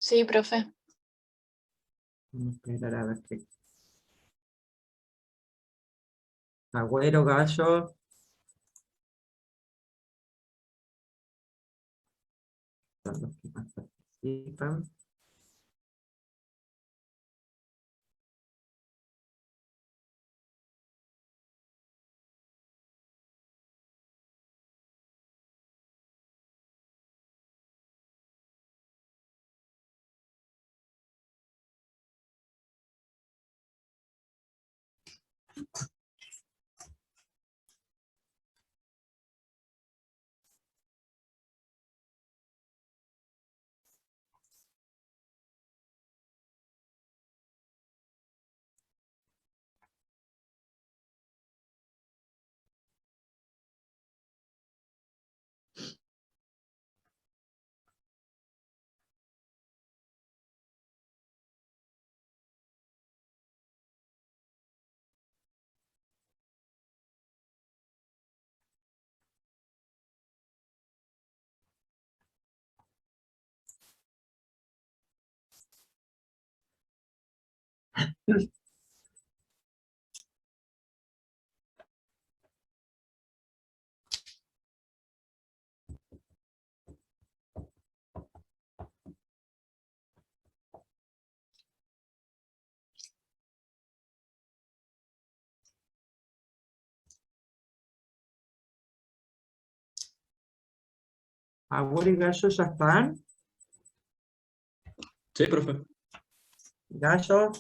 Sí, profe. Vamos a esperar a ver qué. Agüero, Gallo. Son los que más participan. Agüero y Gallo ya están. Sí, profe. Gallo.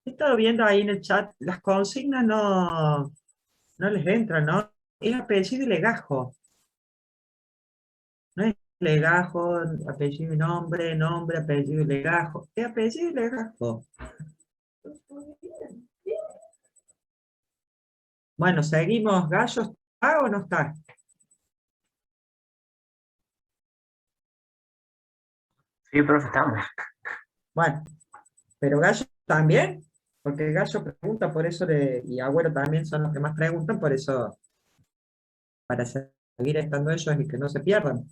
He estado viendo ahí en el chat, las consignas no les entran, ¿no? Es apellido y legajo. No es legajo, apellido y nombre, nombre, apellido y legajo. ¿Qué apellido y legajo? Bueno, seguimos. ¿Gallo está o no está? Sí, profe, estamos. Bueno, pero Gallo también, porque Gallo pregunta, por eso y Agüero también son los que más preguntan, por eso, para seguir estando ellos y que no se pierdan.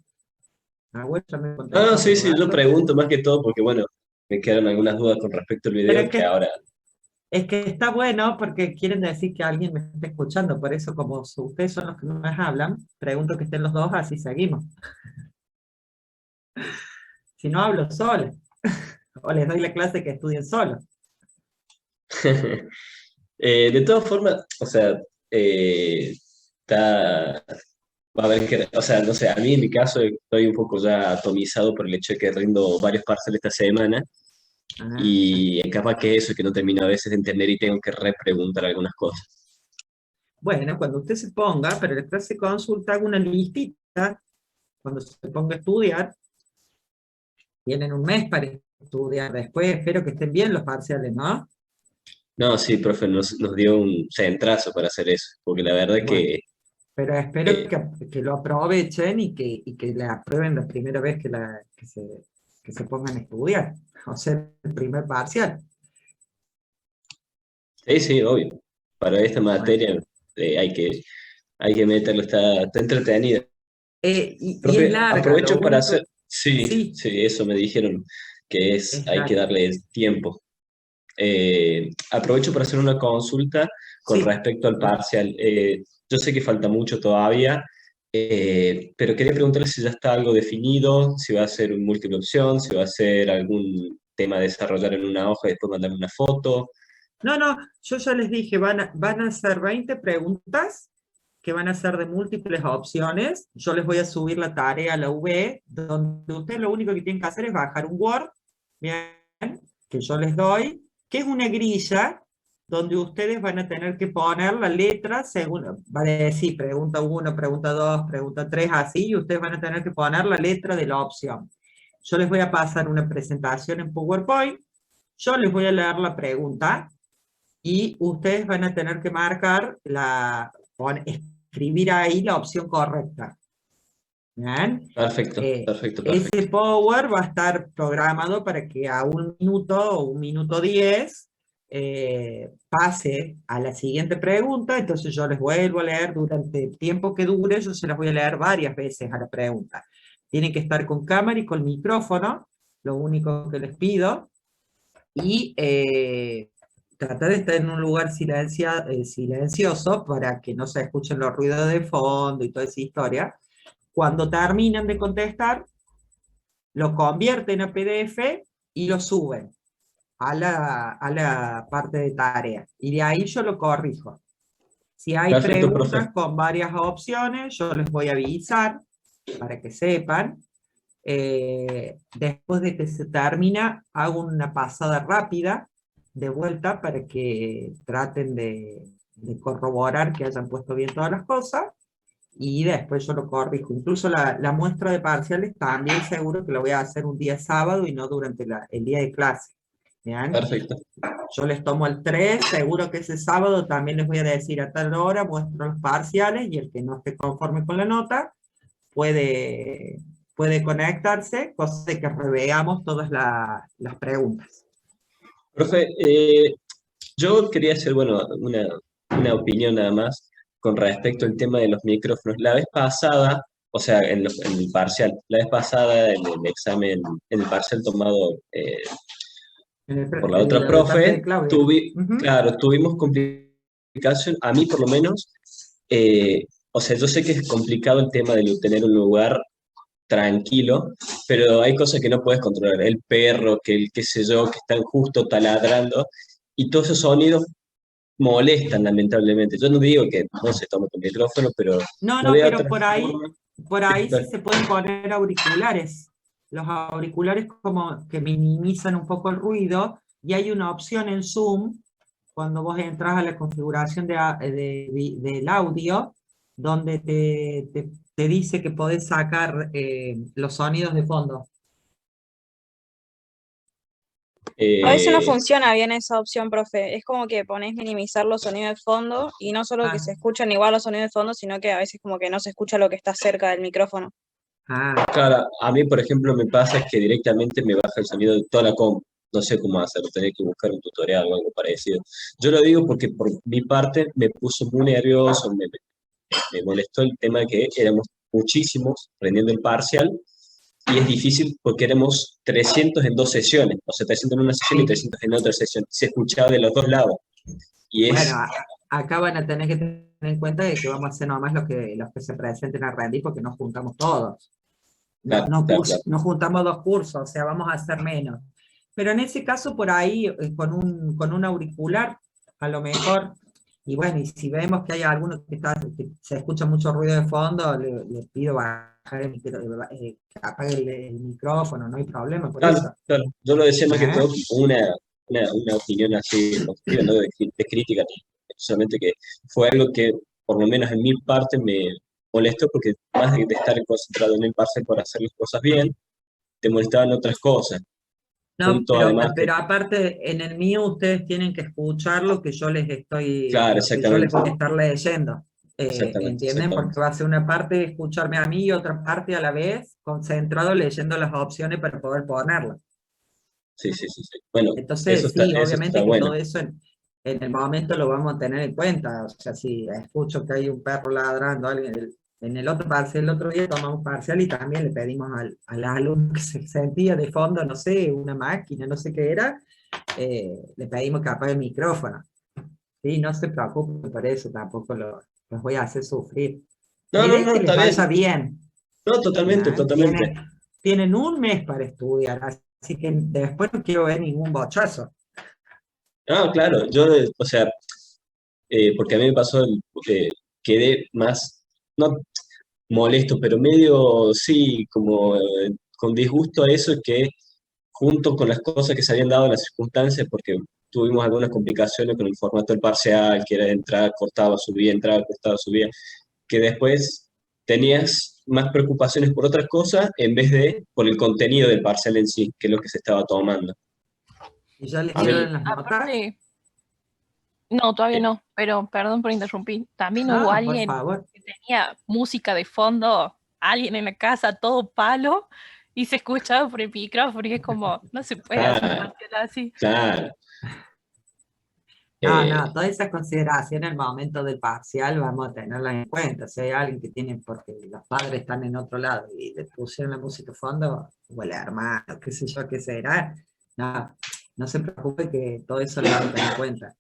Agüero ya me contestó. Ah, sí, sí, yo Gallo. pregunto más que todo porque, bueno, me quedan algunas dudas con respecto al Pero video es que que, ahora... es que está bueno porque quieren decir que alguien me está escuchando, por eso como ustedes son los que más hablan, pregunto que estén los dos, así seguimos. Si no hablo solo, o les doy la clase que estudien solo. De todas formas, o sea, está... Va a haber que, o sea, no sé, a mí en mi caso estoy un poco ya atomizado por el hecho de que rindo varios parciales esta semana Ah, y capaz que eso, que no termino a veces de entender y tengo que repreguntar algunas cosas. bueno, cuando usted se ponga, pero la clase consulta, haga una listita, cuando se ponga a estudiar, tienen un mes para estudiar, después espero que estén bien los parciales, ¿no? No, sí, profe, nos dio un centrazo para hacer eso, porque la verdad Bueno, que pero espero eh, que lo aprovechen y que la aprueben la primera vez que se pongan a estudiar, o sea, el primer parcial. sí, sí, obvio, para esta Bueno, materia hay que meterlo, está entretenido. y es Profe, larga, lo aprovecho para hacer, único, sí, sí, sí, eso me dijeron, que es hay que larga, darle tiempo. Aprovecho para hacer una consulta con sí. respecto al parcial. Yo sé que falta mucho todavía, pero quería preguntarle si ya está algo definido, si va a ser un múltiple opción, si va a ser algún tema a desarrollar en una hoja y después mandarme una foto. No, no, yo ya les dije, van a ser 20 preguntas que van a ser de múltiples opciones. Yo les voy a subir la tarea a la UV, donde ustedes lo único que tienen que hacer es bajar un Word, bien, que yo les doy, que es una grilla donde ustedes van a tener que poner la letra según, va a decir pregunta 1, pregunta 2, pregunta 3, así, y ustedes van a tener que poner la letra de la opción. Yo les voy a pasar una presentación en PowerPoint, yo les voy a leer la pregunta, y ustedes van a tener que marcar escribir ahí la opción correcta. ¿Bien? Perfecto, perfecto, Ese perfecto. Power va a estar programado para que a 1 minuto o 1 minuto 10 pase a la siguiente pregunta, entonces yo les vuelvo a leer durante el tiempo que dure, yo se las voy a leer varias veces a la pregunta. Tienen que estar con cámara y con micrófono, lo único que les pido, y tratar de estar en un lugar silencioso para que no se escuchen los ruidos de fondo y toda esa historia. Cuando terminen de contestar, lo convierten a PDF y lo suben a la parte de tarea. Y de ahí yo lo corrijo. Si hay Perfecto, profe. preguntas con varias opciones, yo les voy a avisar para que sepan. Después de que se termina, hago una pasada rápida de vuelta para que traten de corroborar que hayan puesto bien todas las cosas y después yo lo corrijo. Incluso la muestra de parciales también seguro que lo voy a hacer un día sábado y no durante el día de clase. ¿Bien? Perfecto. Yo les tomo el 3, seguro que ese sábado también les voy a decir a tal hora, muestro los parciales y el que no esté conforme con la nota puede conectarse, cosa de que reveamos todas las preguntas. Profe, yo quería hacer, bueno, una opinión nada más con respecto al tema de los micrófonos. La vez pasada, o sea, en el parcial, la vez pasada en el examen, en el parcial tomado por la otra De parte de profe, Claudia. claro, tuvimos complicación, a mí por lo menos, o sea, yo sé que es complicado el tema de tener un lugar tranquilo, pero hay cosas que no puedes controlar. El perro, que el qué sé yo, que están justo taladrando, y todos esos sonidos molestan lamentablemente. Yo no digo que no se tome con micrófono, pero No, no no, veo pero otra forma. por ahí sí se pueden poner auriculares. Los auriculares como que minimizan un poco el ruido y hay una opción en Zoom cuando vos entras a la configuración del audio donde te dice que podés sacar los sonidos de fondo. A veces no Eh, funciona bien esa opción, profe. Es como que pones minimizar los sonidos de fondo y no solo que se escuchan igual los sonidos de fondo, sino que a veces como que no se escucha lo que está cerca del micrófono. claro, a mí, por ejemplo, me pasa es que directamente me baja el sonido de toda la compu. No sé cómo hacerlo, tener que buscar un tutorial o algo parecido. Yo lo digo porque por mi parte me puso muy nervioso, me molestó el tema de que éramos muchísimos prendiendo el parcial y es difícil porque éramos 300 en dos sesiones, o sea, 300 en una sesión y 300 en otra sesión. Se escuchaba de los dos lados. Y es, Bueno, acá van a tener que tener en cuenta de que vamos a hacer nomás los que se presenten a rendir porque nos juntamos todos. claro, claro. No juntamos dos cursos, o sea, vamos a hacer menos. Pero en ese caso, por ahí, con un auricular, a lo mejor, y bueno, y si vemos que hay alguno que se escucha mucho ruido de fondo, le pido bajar que apague el micrófono, no hay problema por eso. Claro. Yo lo decía más que todo ¿Eh? como una opinión así constructiva, no de crítica, solamente que fue algo que, por lo menos en mi parte, me molestó porque más de estar concentrado en el parcial por hacer las cosas bien, te molestaban otras cosas. No, Punto además que, pero aparte, en el mío ustedes tienen que escuchar lo que yo claro, lo que yo les exactamente, voy a estar leyendo. ¿Entienden? exactamente. Porque va a ser una parte escucharme a mí y otra parte a la vez, concentrado leyendo las opciones para poder ponerlas. Sí. Bueno, Entonces, sí, eso está obviamente que bueno. todo eso en el momento lo vamos a tener en cuenta. O sea, si escucho que hay un perro ladrando, alguien, en el otro parcial, el otro día tomamos parcial y también le pedimos al alumno que se sentía de fondo, no sé, una máquina, no sé qué era, le pedimos que apague el micrófono. Sí, no se preocupen por eso, tampoco los voy a hacer sufrir. La idea es No, que les está vaya bien. bien. No, totalmente, ¿Ya? totalmente. Tienen un mes para estudiar, así que después no quiero ver ningún bochazo. No, claro, o sea, porque a mí me pasó, quedé más, no molesto, pero medio, sí, como con disgusto a eso, que junto con las cosas que se habían dado en las circunstancias, porque tuvimos algunas complicaciones con el formato del parcial, que era entrar, cortaba, subía, entraba, cortaba, subía, que después tenías más preocupaciones por otras cosas en vez de por el contenido del parcial en sí, que es lo que se estaba tomando. ¿Y ya les A mí, dieron las notas? Aparte, no, todavía eh, no, pero perdón por interrumpir. También hubo Por alguien favor. que tenía música de fondo, alguien en la casa, todo palo, y se escuchaba por el micrófono, y es como, no se puede hacer un claro, parcial así. claro. No, Eh, no, todas esas consideraciones al momento del parcial vamos a tenerlas en cuenta. Si hay alguien que tiene, porque los padres están en otro lado y le pusieron la música de fondo, o el hermano, qué sé yo, qué será, no, no se preocupe que todo eso lo van a tener en cuenta.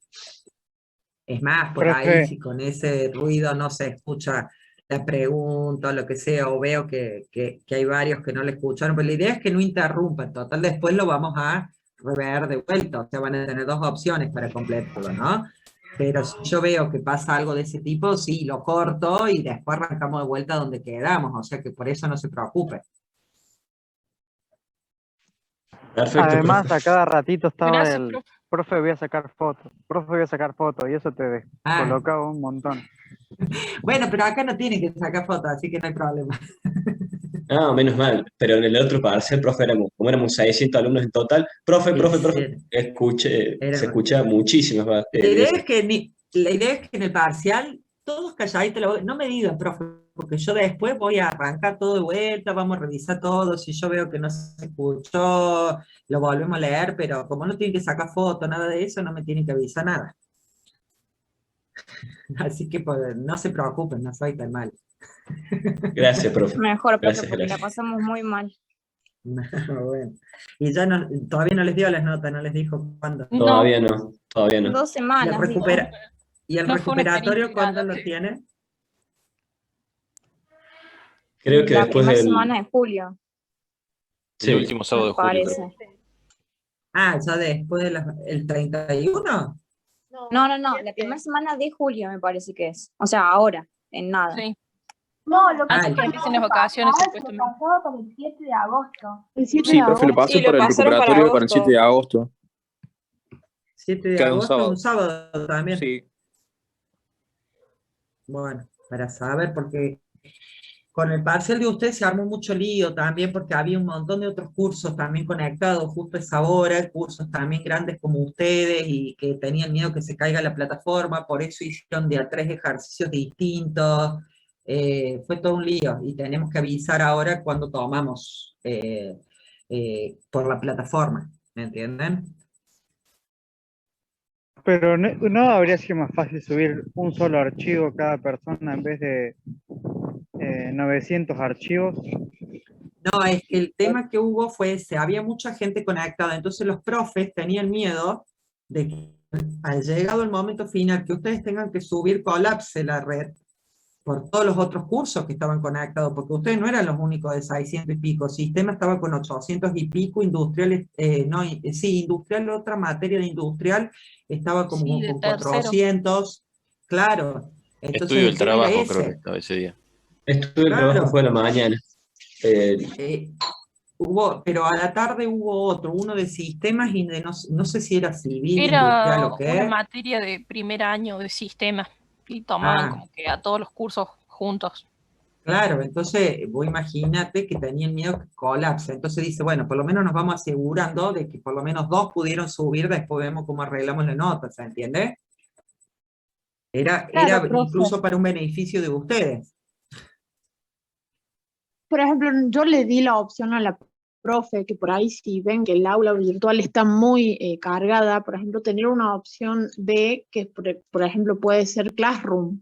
Es más, por ahí, Profe, si con ese ruido no se escucha la pregunta o lo que sea, o veo que hay varios que no le escucharon, pero la idea es que no interrumpan, total, después lo vamos a rever de vuelta, o sea, van a tener dos opciones para completarlo, ¿no? Pero si yo veo que pasa algo de ese tipo, sí, lo corto y después arrancamos de vuelta donde quedamos, o sea que por eso no se preocupe. Perfecto, además profe. a cada ratito estaba Gracias, el profe. profe voy a sacar fotos, profe voy a sacar fotos, y eso te Ah, descolocaba un montón. bueno, pero acá no tienen que sacar fotos, así que no hay problema. Ah, menos mal. Pero en el otro parcial, profe, como éramos 600 alumnos en total, profe, Era- se era- escucha muchísimas más La de idea esas. es que, la idea es que en el parcial, todos calladitos, no me digan, profe, porque yo después voy a arrancar todo de vuelta, vamos a revisar todo, si yo veo que no se escuchó, lo volvemos a leer, pero como no tienen que sacar fotos, nada de eso, no me tienen que avisar nada. Así que pues, no se preocupen, no soy tan mal. Gracias, profe. Mejor, profe, Gracias, porque la gracias. pasamos muy mal. No, bueno. Y ya no, todavía no les dio las notas, no les dijo cuándo. No, Todavía no. 2 ¿Y el, semanas, dijo. y el no fue una experiencia recuperatorio cuándo lo grata. tiene? Creo que La después primera del... semana de julio, El Sí, último me sábado de julio, creo. parece. Ah, ya después de el 31. No, la primera semana de julio me parece que es. O sea, ahora, en nada. Sí, No, lo que antes Ah, que pasa es empiecen que las vacaciones, se lo supuestamente. pasaba para el 7 de agosto. El 7 Sí, de profe, lo agosto. pasé Sí, lo para el pasaron para recuperatorio para el 7 agosto. de agosto. 7 de Cada un agosto, un sábado. sábado también. Sí. Bueno, para saber, porque con el parcial de usted se armó mucho lío también, porque había un montón de otros cursos también conectados justo a esa hora, cursos también grandes como ustedes y que tenían miedo que se caiga la plataforma, por eso hicieron de a 3 ejercicios distintos. Fue todo un lío y tenemos que avisar ahora cuando tomamos por la plataforma, ¿me entienden? Pero no habría sido más fácil subir un solo archivo cada persona en vez de 900 archivos. No, es que el tema que hubo fue ese, había mucha gente conectada, entonces los profes tenían miedo de que al llegado el momento final que ustedes tengan que subir, colapse la red por todos los otros cursos que estaban conectados, porque ustedes no eran los únicos de 600 y pico, el sistema estaba con 800 y pico, industrial, no, sí, industrial, otra materia de industrial, estaba como Sí, de con tercero. 400, claro, entonces Estudio el del tema era trabajo, creo que ese, estaba ese día. estuve el trabajo claro. fue a la mañana. Pero a la tarde hubo otro, uno de sistemas y de no sé si era civil, industrial Era o una qué. materia de primer año de sistemas y tomaban Ah, como que a todos los cursos juntos. claro, entonces vos imagínate que tenían miedo que colapse. Entonces dice, bueno, por lo menos nos vamos asegurando de que por lo menos 2 pudieron subir, después vemos cómo arreglamos la nota, ¿se entiende? Era Claro, profe. incluso para un beneficio de ustedes. Por ejemplo, yo le di la opción a la profe que por ahí si ven que el aula virtual está muy cargada, por ejemplo, tener una opción B que, por ejemplo, puede ser Classroom,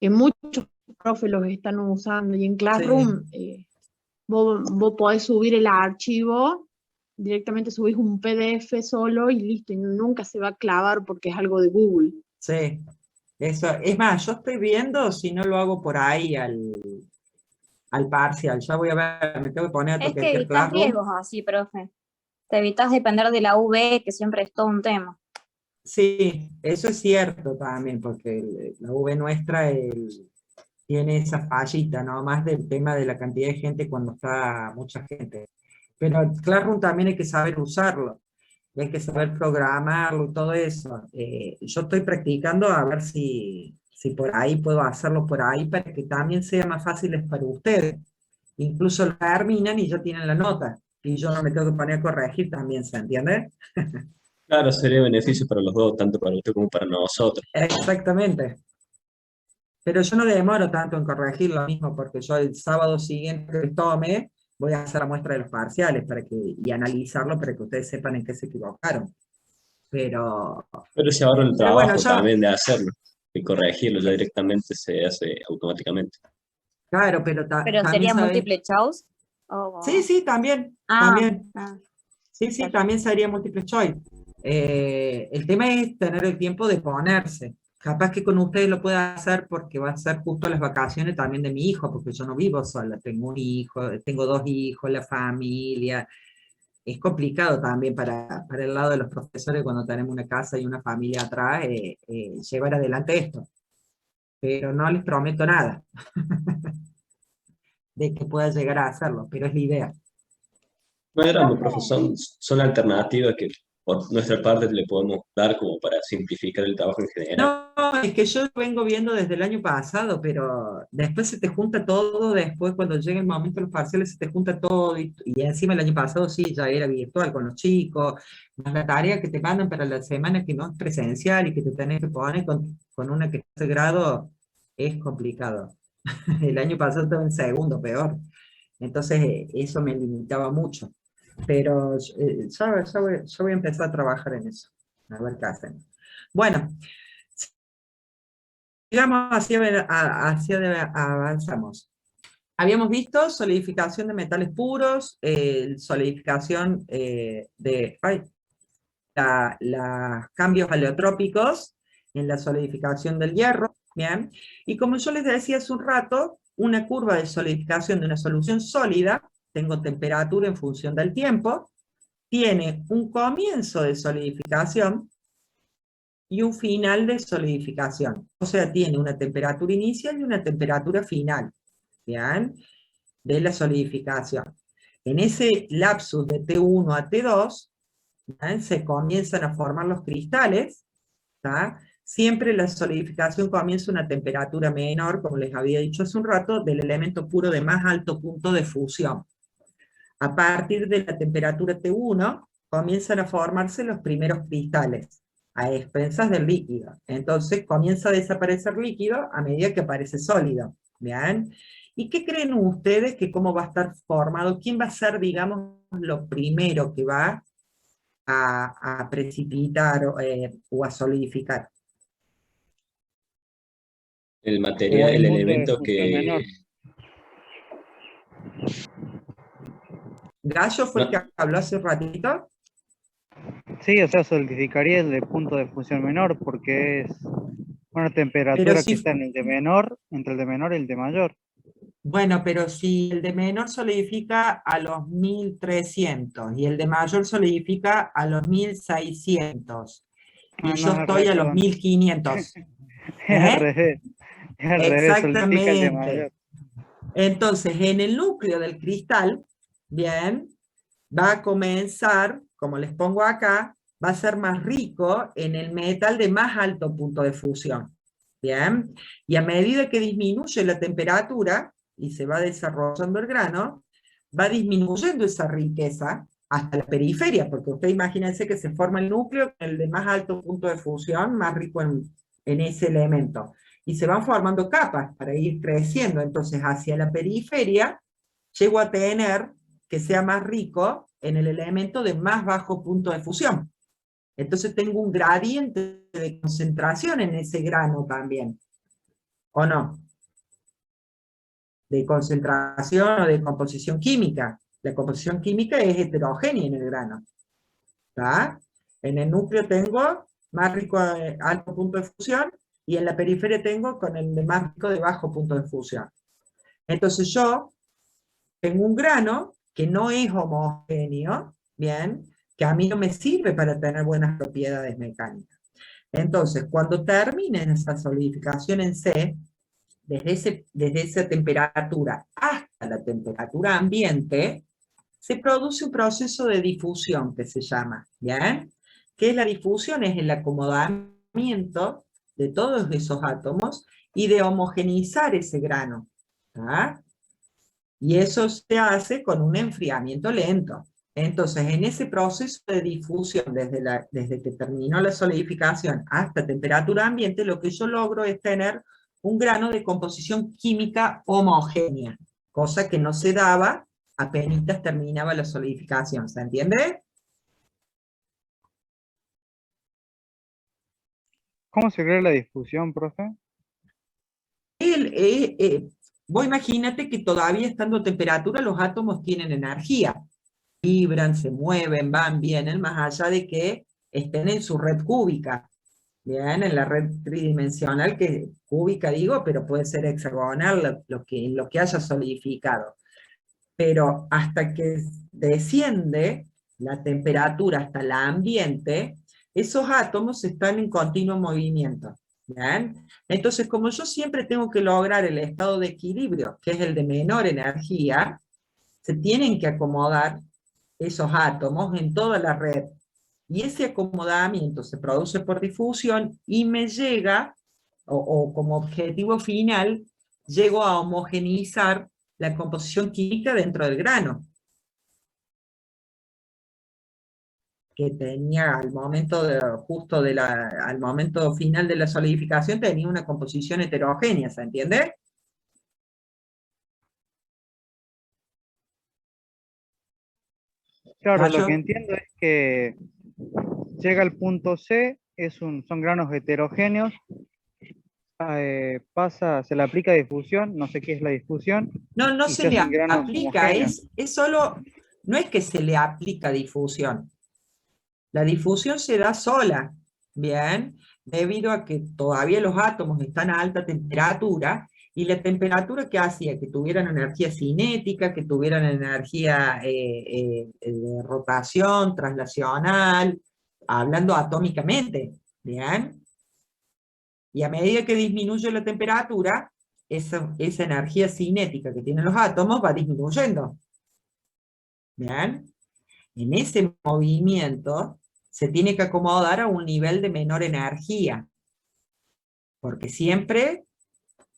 que muchos profes los están usando y en Classroom vos podés subir el archivo, directamente subís un PDF solo y listo, y nunca se va a clavar porque es algo de Google. Sí, eso. Es más, yo estoy viendo si no lo hago por ahí al parcial. Ya voy a ver, me tengo que poner a Es que toquetear evitas Classroom. riesgos así, profe. Te evitas depender de la UV, que siempre es todo un tema. Sí, eso es cierto también, porque la V nuestra tiene esa fallita, ¿no? Más del tema de la cantidad de gente cuando está mucha gente. Pero el Classroom también hay que saber usarlo, y hay que saber programarlo y todo eso. Yo estoy practicando a ver si por ahí puedo hacerlo por ahí para que también sea más fácil para ustedes. Incluso lo terminan y ya tienen la nota, y yo no me tengo que poner a corregir también, ¿se entiende? Claro, sería beneficio para los dos, tanto para usted como para nosotros. Exactamente. Pero yo no demoro tanto en corregir lo mismo, porque yo el sábado siguiente que tome, voy a hacer la muestra de los parciales y analizarlo para que ustedes sepan en qué se equivocaron. pero Pero se ahorra el bueno, trabajo también de hacerlo, de corregirlo, ya directamente se hace automáticamente. claro, pero Pero también sería sabes. múltiple choice. Sí, sí, también, Ah, también. ah, Sí, sí, perfecto. también sería multiple choice. El tema es tener el tiempo de ponerse. Capaz que con ustedes lo pueda hacer porque va a ser justo las vacaciones también de mi hijo, porque yo no vivo sola, tengo un hijo, tengo dos hijos, la familia. Es complicado también para el lado de los profesores cuando tenemos una casa y una familia atrás, llevar adelante esto. Pero no les prometo nada de que pueda llegar a hacerlo, pero es la idea. No drama, profe, son alternativas que por nuestra parte le podemos dar como para simplificar el trabajo en general. No, es que yo lo vengo viendo desde el año pasado, pero después se te junta todo, después cuando llega el momento de los parciales se te junta todo, y encima el año pasado sí, ya era virtual con los chicos, más la tarea que te mandan para la semana que no es presencial y que te tenés que poner con una que es de grado, es complicado. El año pasado estaba en segundo, peor. Entonces eso me limitaba mucho. Pero yo voy a empezar a trabajar en eso, a ver qué hacen. Bueno, digamos, avanzamos. Habíamos visto solidificación de metales puros, solidificación de los cambios aleotrópicos en la solidificación del hierro, ¿bien? Y como yo les decía hace un rato, una curva de solidificación de una solución sólida, tengo temperatura en función del tiempo, tiene un comienzo de solidificación y un final de solidificación. O sea, tiene una temperatura inicial y una temperatura final, ¿bien? De la solidificación. En ese lapsus de T1 a T2, ¿bien? Se comienzan a formar los cristales, ¿tá? Siempre la solidificación comienza a una temperatura menor, como les había dicho hace un rato, del elemento puro de más alto punto de fusión. A partir de la temperatura T1, comienzan a formarse los primeros cristales, a expensas del líquido. Entonces comienza a desaparecer líquido a medida que aparece sólido. ¿Bien? ¿Y qué creen ustedes que cómo va a estar formado? ¿Quién va a ser, digamos, lo primero que va a precipitar o a solidificar? El material, el Punto de elemento fusión menor. que... Gallo fue el No, que habló hace un ratito. Sí, o sea, solidificaría el de punto de fusión menor porque es una Pero temperatura que si, está en el de menor, entre el de menor y el de mayor. bueno, pero si el de menor solidifica a los 1300 y el de mayor solidifica a los 1600 y Ah, no, yo es al estoy revés, a los perdón. 1500. Es al ¿Eh? revés. Es al revés, solidifica el de Exactamente. mayor. Entonces, en el núcleo del cristal, bien, va a comenzar, como les pongo acá, va a ser más rico en el metal de más alto punto de fusión. Bien, y a medida que disminuye la temperatura y se va desarrollando el grano, va disminuyendo esa riqueza hasta la periferia, porque usted imagínense que se forma el núcleo, el de más alto punto de fusión, más rico en ese elemento. Y se van formando capas para ir creciendo. Entonces, hacia la periferia, llego a tener que sea más rico en el elemento de más bajo punto de fusión. Entonces tengo un gradiente de concentración en ese grano también, ¿o no? De concentración o de composición química. La composición química es heterogénea en el grano. ¿Está? En el núcleo tengo más rico de alto punto de fusión y en la periferia tengo con el de más rico de bajo punto de fusión. Entonces yo tengo un grano que no es homogéneo, ¿bien? Que a mí no me sirve para tener buenas propiedades mecánicas. Entonces, cuando termine esa solidificación en C, desde esa temperatura hasta la temperatura ambiente, se produce un proceso de difusión que se llama, ¿bien? ¿Qué es la difusión? Es el acomodamiento de todos esos átomos y de homogeneizar ese grano, ¿tá? Y eso se hace con un enfriamiento lento. Entonces, en ese proceso de difusión, desde que terminó la solidificación hasta temperatura ambiente, lo que yo logro es tener un grano de composición química homogénea, cosa que no se daba apenas terminaba la solidificación. ¿Se entiende? ¿Cómo se crea la difusión, profe? Vos imagínate que todavía estando a temperatura los átomos tienen energía, vibran, se mueven, van, vienen, más allá de que estén en su red cúbica, bien, en la red tridimensional, que cúbica digo, pero puede ser hexagonal, lo que haya solidificado. Pero hasta que desciende la temperatura hasta el ambiente, esos átomos están en continuo movimiento. ¿Bien? Entonces, como yo siempre tengo que lograr el estado de equilibrio, que es el de menor energía, se tienen que acomodar esos átomos en toda la red. Y ese acomodamiento se produce por difusión y me llega, o como objetivo final, llego a homogeneizar la composición química dentro del grano, que tenía al momento al momento final de la solidificación, tenía una composición heterogénea, ¿se entiende? Claro, lo Gallo. que entiendo es que llega al punto C, son granos heterogéneos, se le aplica difusión, no sé qué es la difusión, No y se se le hacen granos aplica, homogéneos. es solo, no es que se le aplica difusión. La difusión se da sola, ¿bien? Debido a que todavía los átomos están a alta temperatura, y la temperatura que hacía que tuvieran energía cinética, que tuvieran energía de rotación, traslacional, hablando atómicamente, ¿bien? Y a medida que disminuye la temperatura, esa energía cinética que tienen los átomos va disminuyendo, ¿bien? En ese movimiento se tiene que acomodar a un nivel de menor energía, porque siempre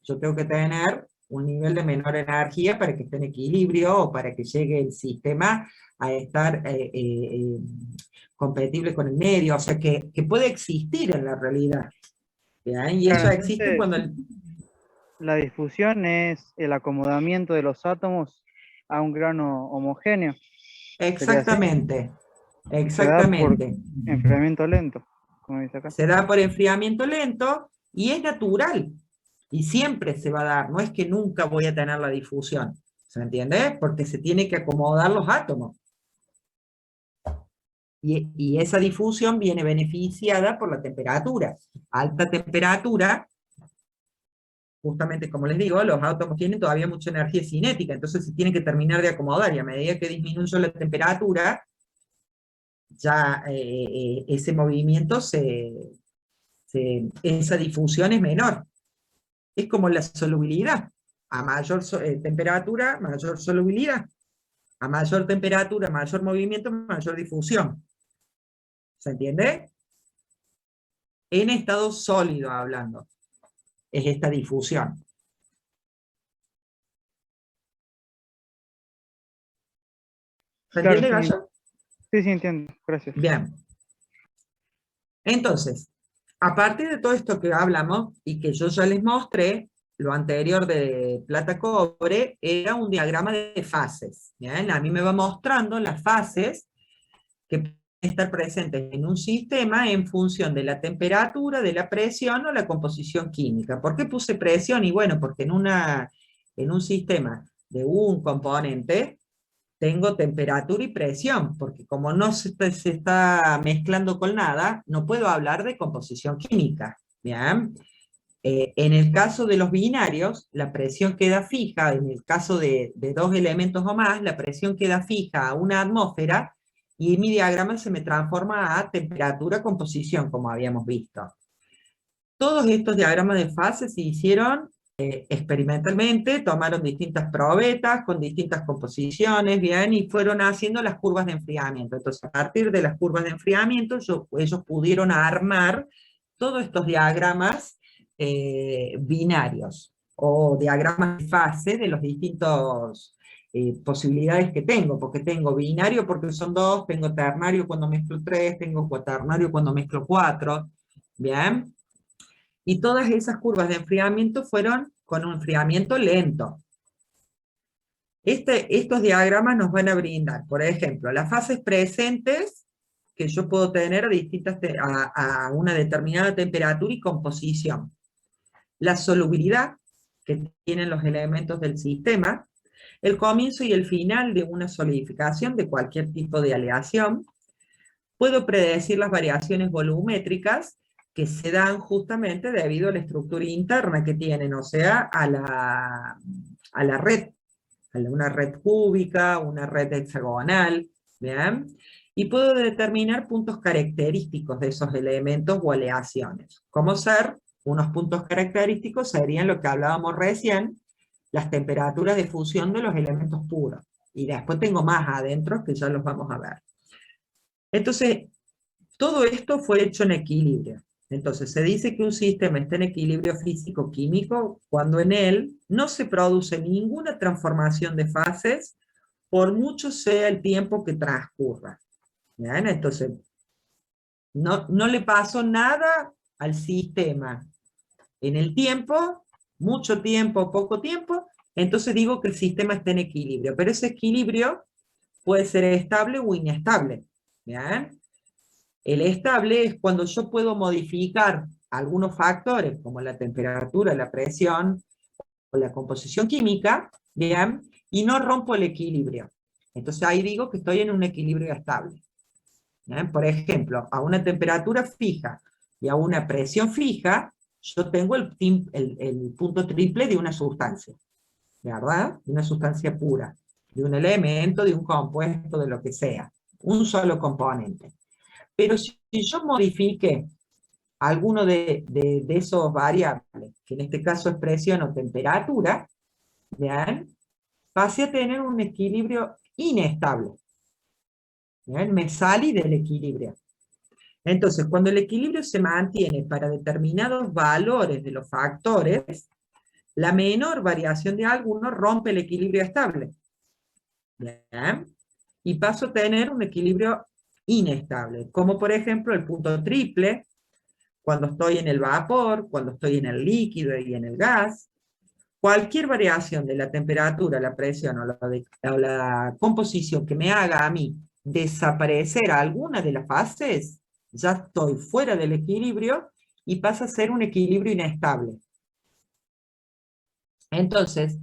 yo tengo que tener un nivel de menor energía para que esté en equilibrio, o para que llegue el sistema a estar compatible con el medio, o sea, que puede existir en la realidad. ¿Bien? Y Claro, eso existe entonces, cuando... la difusión es el acomodamiento de los átomos a un grano homogéneo. ¿Sería así? Exactamente, Y se da por exactamente. enfriamiento lento, como dice acá. Se da por enfriamiento lento y es natural. Y siempre se va a dar, no es que nunca voy a tener la difusión. ¿Se entiende? Porque se tiene que acomodar los átomos. Y esa difusión viene beneficiada por la temperatura. Alta temperatura, justamente como les digo, los átomos tienen todavía mucha energía cinética, entonces se tienen que terminar de acomodar, y a medida que disminuye la temperatura, ya ese movimiento, esa difusión es menor. Es como la solubilidad. A mayor temperatura, mayor solubilidad. A mayor temperatura, mayor movimiento, mayor difusión. ¿Se entiende? En estado sólido hablando, es esta difusión. ¿Se Claro, entiende, sí, Gallo? sí, entiendo. Gracias. Bien. Entonces, a partir de todo esto que hablamos, y que yo ya les mostré, lo anterior de plata-cobre era un diagrama de fases. ¿Bien? A mí me va mostrando las fases que pueden estar presentes en un sistema en función de la temperatura, de la presión o la composición química. ¿Por qué puse presión? Y bueno, porque en un sistema de un componente tengo temperatura y presión, porque como no se está mezclando con nada, no puedo hablar de composición química. ¿Bien? En el caso de los binarios, la presión queda fija. En el caso de dos elementos o más, la presión queda fija a una atmósfera, y mi diagrama se me transforma a temperatura-composición, como habíamos visto. Todos estos diagramas de fase se hicieron experimentalmente, tomaron distintas probetas con distintas composiciones, bien, y fueron haciendo las curvas de enfriamiento. Entonces, a partir de las curvas de enfriamiento, ellos pudieron armar todos estos diagramas binarios, o diagramas de fase de los distintos posibilidades que tengo, porque tengo binario porque son dos, tengo ternario cuando mezclo tres, tengo cuaternario cuando mezclo cuatro, ¿bien? Y todas esas curvas de enfriamiento fueron con un enfriamiento lento. Estos diagramas nos van a brindar, por ejemplo, las fases presentes que yo puedo tener a una determinada temperatura y composición. La solubilidad que tienen los elementos del sistema, el comienzo y el final de una solidificación de cualquier tipo de aleación. Puedo predecir las variaciones volumétricas que se dan justamente debido a la estructura interna que tienen, o sea, a la red, una red cúbica, una red hexagonal, ¿bien? Y puedo determinar puntos característicos de esos elementos o aleaciones. ¿Cómo ser? Unos puntos característicos serían lo que hablábamos recién, las temperaturas de fusión de los elementos puros. Y después tengo más adentro que ya los vamos a ver. Entonces, todo esto fue hecho en equilibrio. Entonces, se dice que un sistema está en equilibrio físico-químico cuando en él no se produce ninguna transformación de fases, por mucho sea el tiempo que transcurra. ¿Bien? Entonces, no le pasó nada al sistema en el tiempo, mucho tiempo, poco tiempo, entonces digo que el sistema está en equilibrio, pero ese equilibrio puede ser estable o inestable. ¿Bien? El estable es cuando yo puedo modificar algunos factores, como la temperatura, la presión, o la composición química, ¿bien? Y no rompo el equilibrio. Entonces ahí digo que estoy en un equilibrio estable. ¿Bien? Por ejemplo, a una temperatura fija y a una presión fija, yo tengo el punto triple de una sustancia, ¿verdad? De una sustancia pura, de un elemento, de un compuesto, de lo que sea. Un solo componente. Pero si yo modifique alguno de esos variables, que en este caso es presión o temperatura, ¿bien? Pasé a tener un equilibrio inestable. ¿Bien? Me salí del equilibrio. Entonces, cuando el equilibrio se mantiene para determinados valores de los factores, la menor variación de alguno rompe el equilibrio estable. ¿Bien? Y paso a tener un equilibrio inestable, como por ejemplo el punto triple, cuando estoy en el vapor, cuando estoy en el líquido y en el gas. Cualquier variación de la temperatura, la presión o la composición que me haga a mí desaparecer alguna de las fases, ya estoy fuera del equilibrio y pasa a ser un equilibrio inestable. Entonces,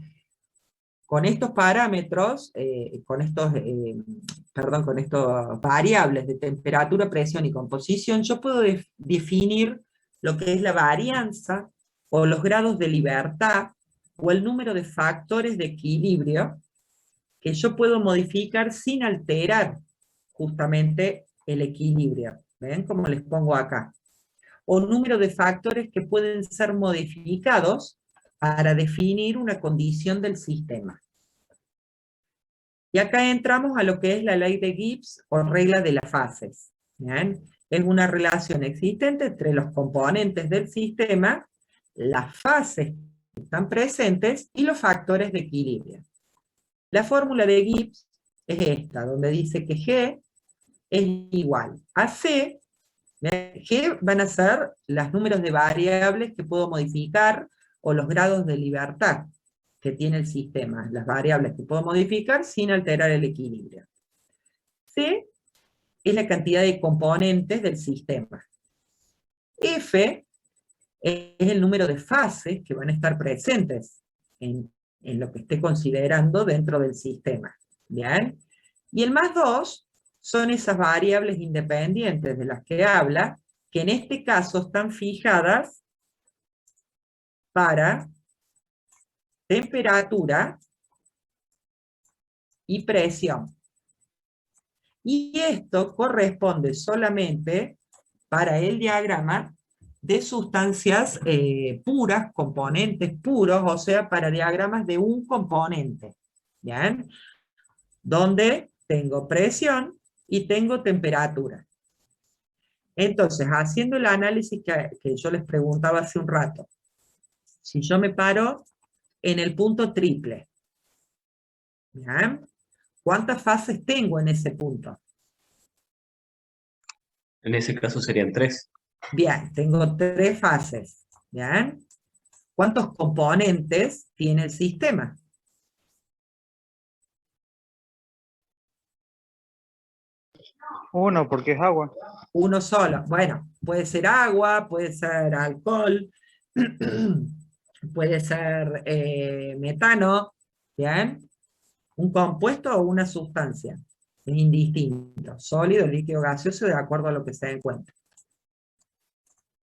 con estos parámetros, con estos variables de temperatura, presión y composición, yo puedo definir lo que es la varianza o los grados de libertad o el número de factores de equilibrio que yo puedo modificar sin alterar justamente el equilibrio. ¿Ven? Como les pongo acá. O número de factores que pueden ser modificados para definir una condición del sistema. Y acá entramos a lo que es la ley de Gibbs o regla de las fases. ¿Bien? Es una relación existente entre los componentes del sistema, las fases que están presentes y los factores de equilibrio. La fórmula de Gibbs es esta, donde dice que G es igual a C. G van a ser los números de variables que puedo modificar o los grados de libertad que tiene el sistema, las variables que puedo modificar sin alterar el equilibrio. C es la cantidad de componentes del sistema. F es el número de fases que van a estar presentes en lo que esté considerando dentro del sistema. ¿Bien? Y el más 2 son esas variables independientes de las que habla, que en este caso están fijadas para temperatura y presión. Y esto corresponde solamente para el diagrama de sustancias puras, componentes puros, o sea, para diagramas de un componente. ¿Bien? Donde tengo presión y tengo temperatura. Entonces, haciendo el análisis que yo les preguntaba hace un rato, si yo me paro en el punto triple, ¿bien? ¿Cuántas fases tengo en ese punto? En ese caso serían 3. Bien, tengo 3 fases. ¿Bien? ¿Cuántos componentes tiene el sistema? Uno, porque es agua. Uno solo. Bueno, puede ser agua, puede ser alcohol, puede ser metano, ¿bien? Un compuesto o una sustancia. Es indistinto. Sólido, líquido, gaseoso, de acuerdo a lo que se encuentre.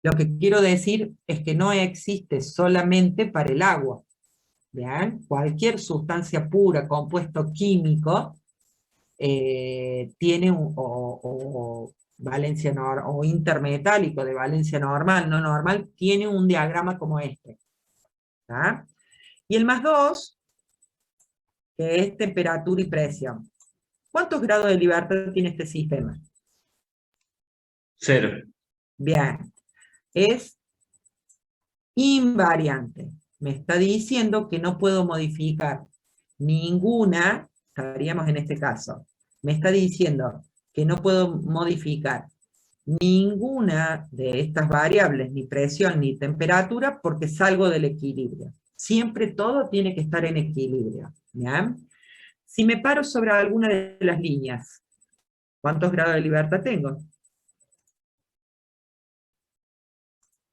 Lo que quiero decir es que no existe solamente para el agua. ¿Bien? Cualquier sustancia pura, compuesto químico, tiene valencia o intermetálico de valencia normal, no normal, tiene un diagrama como este. ¿Tá? Y el +2, que es temperatura y presión. ¿Cuántos grados de libertad tiene este sistema? 0. Bien. Es invariante. Me está diciendo que no puedo modificar ninguna, estaríamos en este caso, me está diciendo que no puedo modificar ninguna de estas variables, ni presión ni temperatura, porque salgo del equilibrio. Siempre todo tiene que estar en equilibrio. ¿Bien? Si me paro sobre alguna de las líneas, ¿cuántos grados de libertad tengo?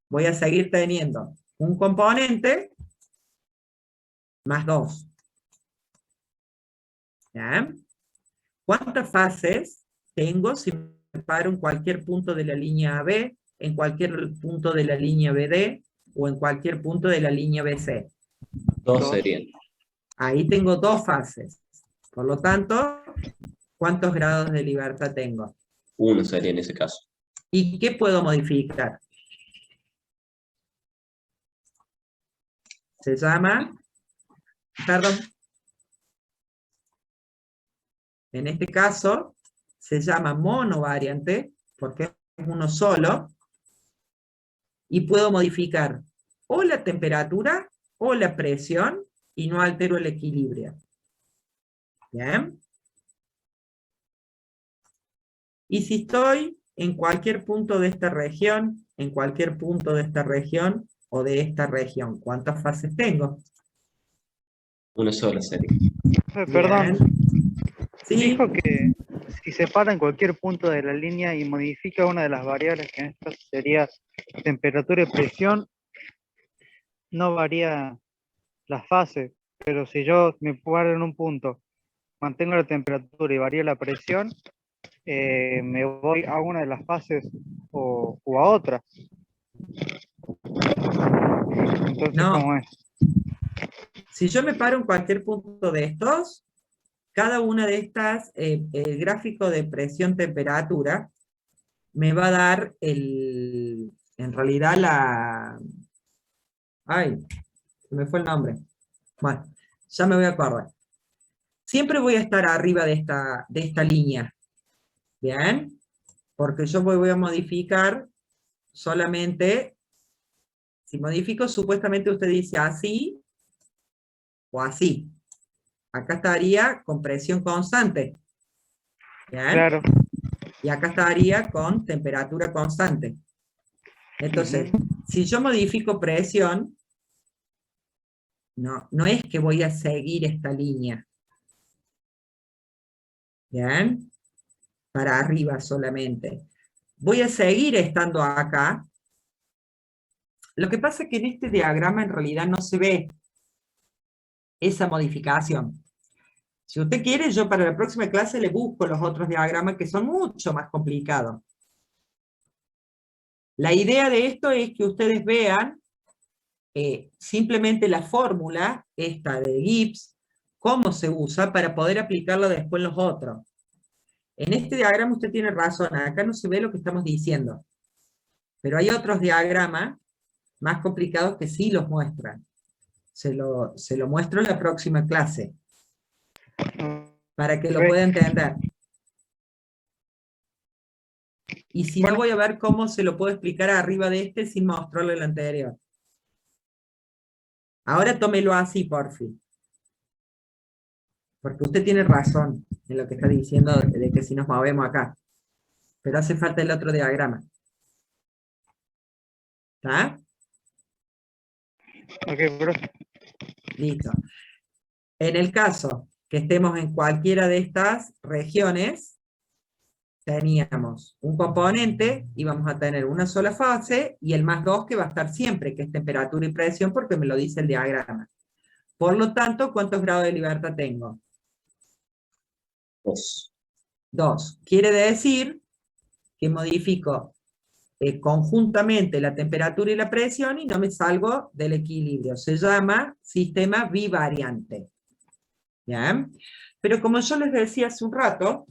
Voy a seguir teniendo un componente +2. ¿Bien? ¿Cuántas fases tengo si me paro en cualquier punto de la línea AB, en cualquier punto de la línea BD, o en cualquier punto de la línea BC? 2 serían. Ahí tengo 2 fases. Por lo tanto, ¿cuántos grados de libertad tengo? 1 sería en ese caso. ¿Y qué puedo modificar? Se llama, perdón, en este caso, se llama monovariante, porque es uno solo, y puedo modificar o la temperatura o la presión, y no altero el equilibrio. ¿Bien? Y si estoy en cualquier punto de esta región, en cualquier punto de esta región, o de esta región, ¿cuántas fases tengo? 1 sola sería. Perdón, ¿Sí? dijo que si se para en cualquier punto de la línea y modifica una de las variables, que en este caso sería temperatura y presión, no varía la fase, pero si yo me paro en un punto, mantengo la temperatura y varía la presión, me voy a una de las fases o a otra. Entonces, No. ¿cómo es? Si yo me paro en cualquier punto de estos, cada una de estas, el gráfico de presión-temperatura, me va a dar en realidad ay, se me fue el nombre. Bueno, ya me voy a acordar. Siempre voy a estar arriba de esta línea. ¿Bien? Porque yo voy a modificar solamente, si modifico, supuestamente usted dice así, o así. Acá estaría con presión constante. ¿Bien? Claro. Y acá estaría con temperatura constante. Entonces, si yo modifico presión, no es que voy a seguir esta línea. ¿Bien? Para arriba solamente. Voy a seguir estando acá. Lo que pasa es que en este diagrama en realidad no se ve esa modificación. Si usted quiere, yo para la próxima clase le busco los otros diagramas que son mucho más complicados. La idea de esto es que ustedes vean simplemente la fórmula, esta de Gibbs, cómo se usa para poder aplicarla después en los otros. En este diagrama usted tiene razón, acá no se ve lo que estamos diciendo. Pero hay otros diagramas más complicados que sí los muestran. Se lo muestro en la próxima clase, para que lo pueda entender. Y si no, voy a ver cómo se lo puedo explicar arriba de este sin mostrarle el anterior. Ahora tómelo así, porfi. Porque usted tiene razón en lo que está diciendo de que si nos movemos acá. Pero hace falta el otro diagrama. ¿Está? Ok, profe. Listo. En el caso que estemos en cualquiera de estas regiones, teníamos un componente y vamos a tener una sola fase y el +2 que va a estar siempre, que es temperatura y presión, porque me lo dice el diagrama. Por lo tanto, ¿cuántos grados de libertad tengo? 2. 2. Quiere decir que modifico conjuntamente la temperatura y la presión y no me salgo del equilibrio. Se llama sistema bivariante. ¿Ya? Pero como yo les decía hace un rato,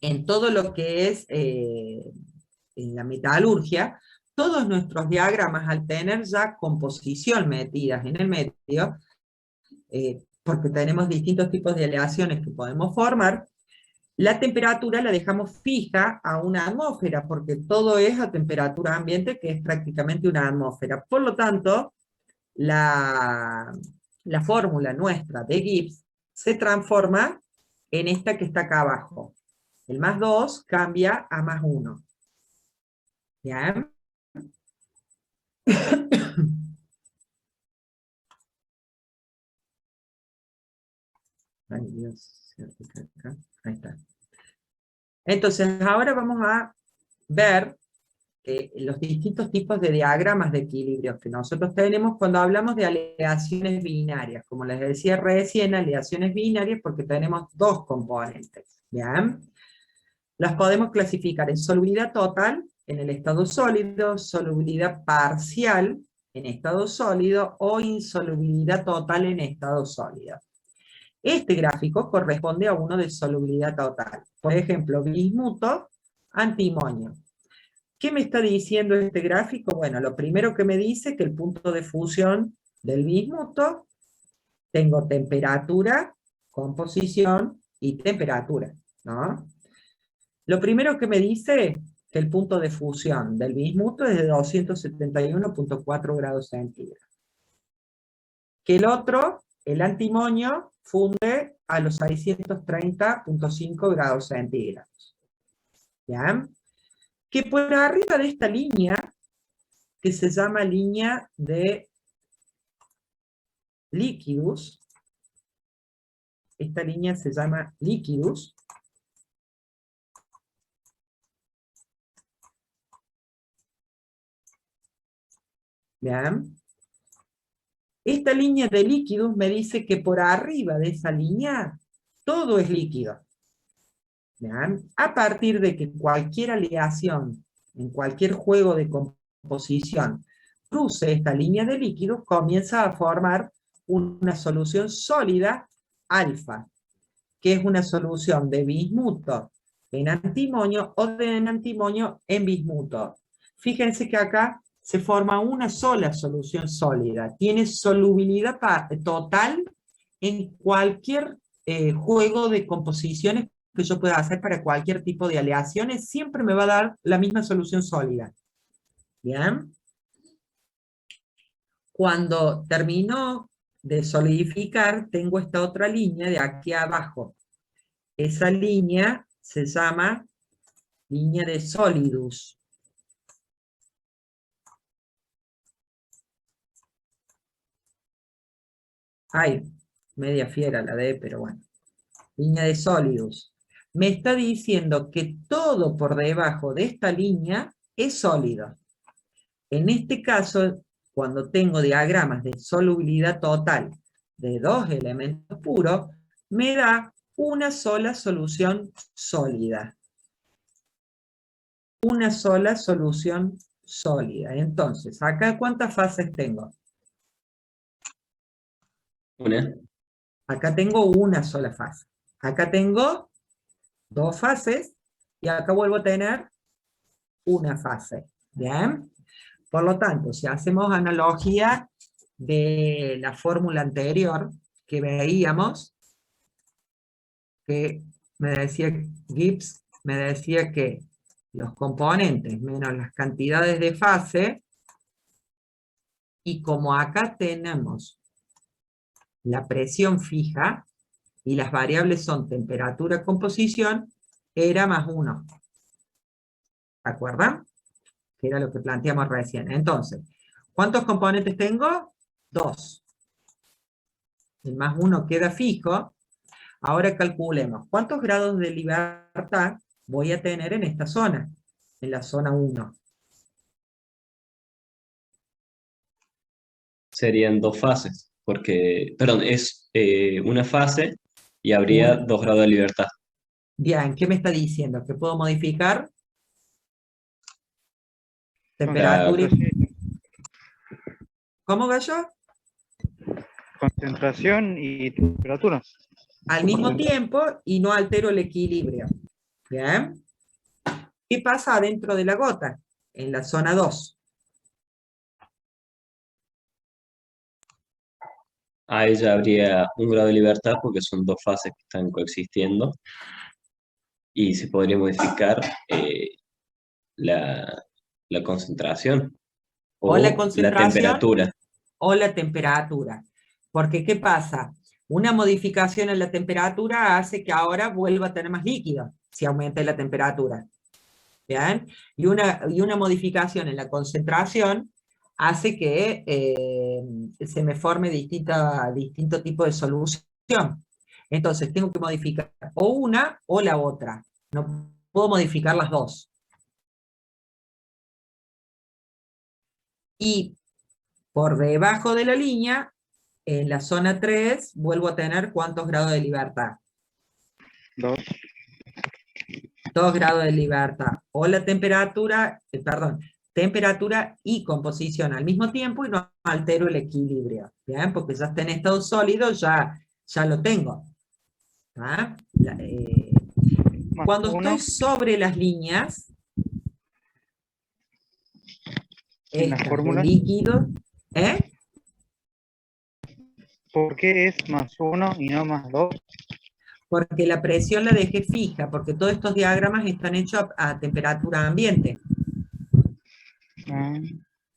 en todo lo que es en la metalurgia, todos nuestros diagramas, al tener ya composición metidas en el medio, porque tenemos distintos tipos de aleaciones que podemos formar, la temperatura la dejamos fija a una atmósfera, porque todo es a temperatura ambiente, que es prácticamente una atmósfera. Por lo tanto, la fórmula nuestra de Gibbs se transforma en esta que está acá abajo. El +2 cambia a +1. ¿Bien? Ay, Dios, acá. Ahí está. Entonces, ahora vamos a ver los distintos tipos de diagramas de equilibrio que nosotros tenemos cuando hablamos de aleaciones binarias. Como les decía recién, aleaciones binarias porque tenemos dos componentes. ¿Bien? Las podemos clasificar en solubilidad total, en el estado sólido, solubilidad parcial, en estado sólido, o insolubilidad total en estado sólido. Este gráfico corresponde a uno de solubilidad total. Por ejemplo, bismuto, antimonio. ¿Qué me está diciendo este gráfico? Bueno, lo primero que me dice es que el punto de fusión del bismuto, tengo temperatura, composición y temperatura, ¿no? Lo primero que me dice que el punto de fusión del bismuto es de 271.4 grados centígrados. Que el otro, el antimonio, funde a los 630.5 grados centígrados. ¿Ya? Que por arriba de esta línea, que se llama línea de líquidos, esta línea se llama líquidos, ¿bien? Esta línea de líquidos me dice que por arriba de esa línea, todo es líquido. ¿Bien? A partir de que cualquier aleación, en cualquier juego de composición, cruce esta línea de líquidos, comienza a formar una solución sólida alfa, que es una solución de bismuto en antimonio o de antimonio en bismuto. Fíjense que acá se forma una sola solución sólida. Tiene solubilidad total en cualquier juego de composiciones que yo pueda hacer para cualquier tipo de aleaciones. Siempre me va a dar la misma solución sólida. ¿Bien? Cuando termino de solidificar, tengo esta otra línea de aquí abajo. Esa línea se llama línea de solidus. Ay, media fiera la D, pero bueno. Línea de solidus. Me está diciendo que todo por debajo de esta línea es sólido. En este caso, cuando tengo diagramas de solubilidad total de dos elementos puros, me da una sola solución sólida. Una sola solución sólida. Entonces, acá ¿cuántas fases tengo? Una. Acá tengo una sola fase. Acá tengo dos fases, y acá vuelvo a tener una fase. ¿Bien? Por lo tanto, si hacemos analogía de la fórmula anterior que veíamos, que me decía Gibbs, me decía que los componentes menos las cantidades de fase, y como acá tenemos la presión fija, y las variables son temperatura, composición, era +1. ¿Se acuerdan? Que era lo que planteamos recién. Entonces, ¿cuántos componentes tengo? 2. El +1 queda fijo. Ahora calculemos, ¿cuántos grados de libertad voy a tener en esta zona, en la zona 1. Serían dos fases, porque, perdón, es una fase y habría 2 grados de libertad. Bien, ¿qué me está diciendo? ¿Que puedo modificar? Temperatura. Temperatura. ¿Cómo, Gallo? Concentración y temperatura. Al mismo tiempo y no altero el equilibrio. Bien. ¿Qué pasa adentro de la gota? En la zona 2. Ahí ya habría 1 grado de libertad porque son 2 fases que están coexistiendo. Y se podría modificar la concentración O la la concentración temperatura. o la temperatura. Porque, ¿qué pasa? Una modificación en la temperatura hace que ahora vuelva a tener más líquido, si aumenta la temperatura. ¿Bien? Y una modificación en la concentración hace que se me forme distinto tipo de solución. Entonces, tengo que modificar o una o la otra. No puedo modificar las dos. Y por debajo de la línea, en la zona 3, vuelvo a tener ¿cuántos grados de libertad? 2. 2 grados de libertad. O la temperatura, temperatura y composición al mismo tiempo y no altero el equilibrio. ¿Bien? Porque ya está en estado sólido, ya lo tengo. ¿Ah? Cuando estoy sobre las líneas, en la estas de fórmula, líquido, ¿por qué es +1 y no +2? porque la presión la dejé fija, porque todos estos diagramas están hechos a temperatura ambiente.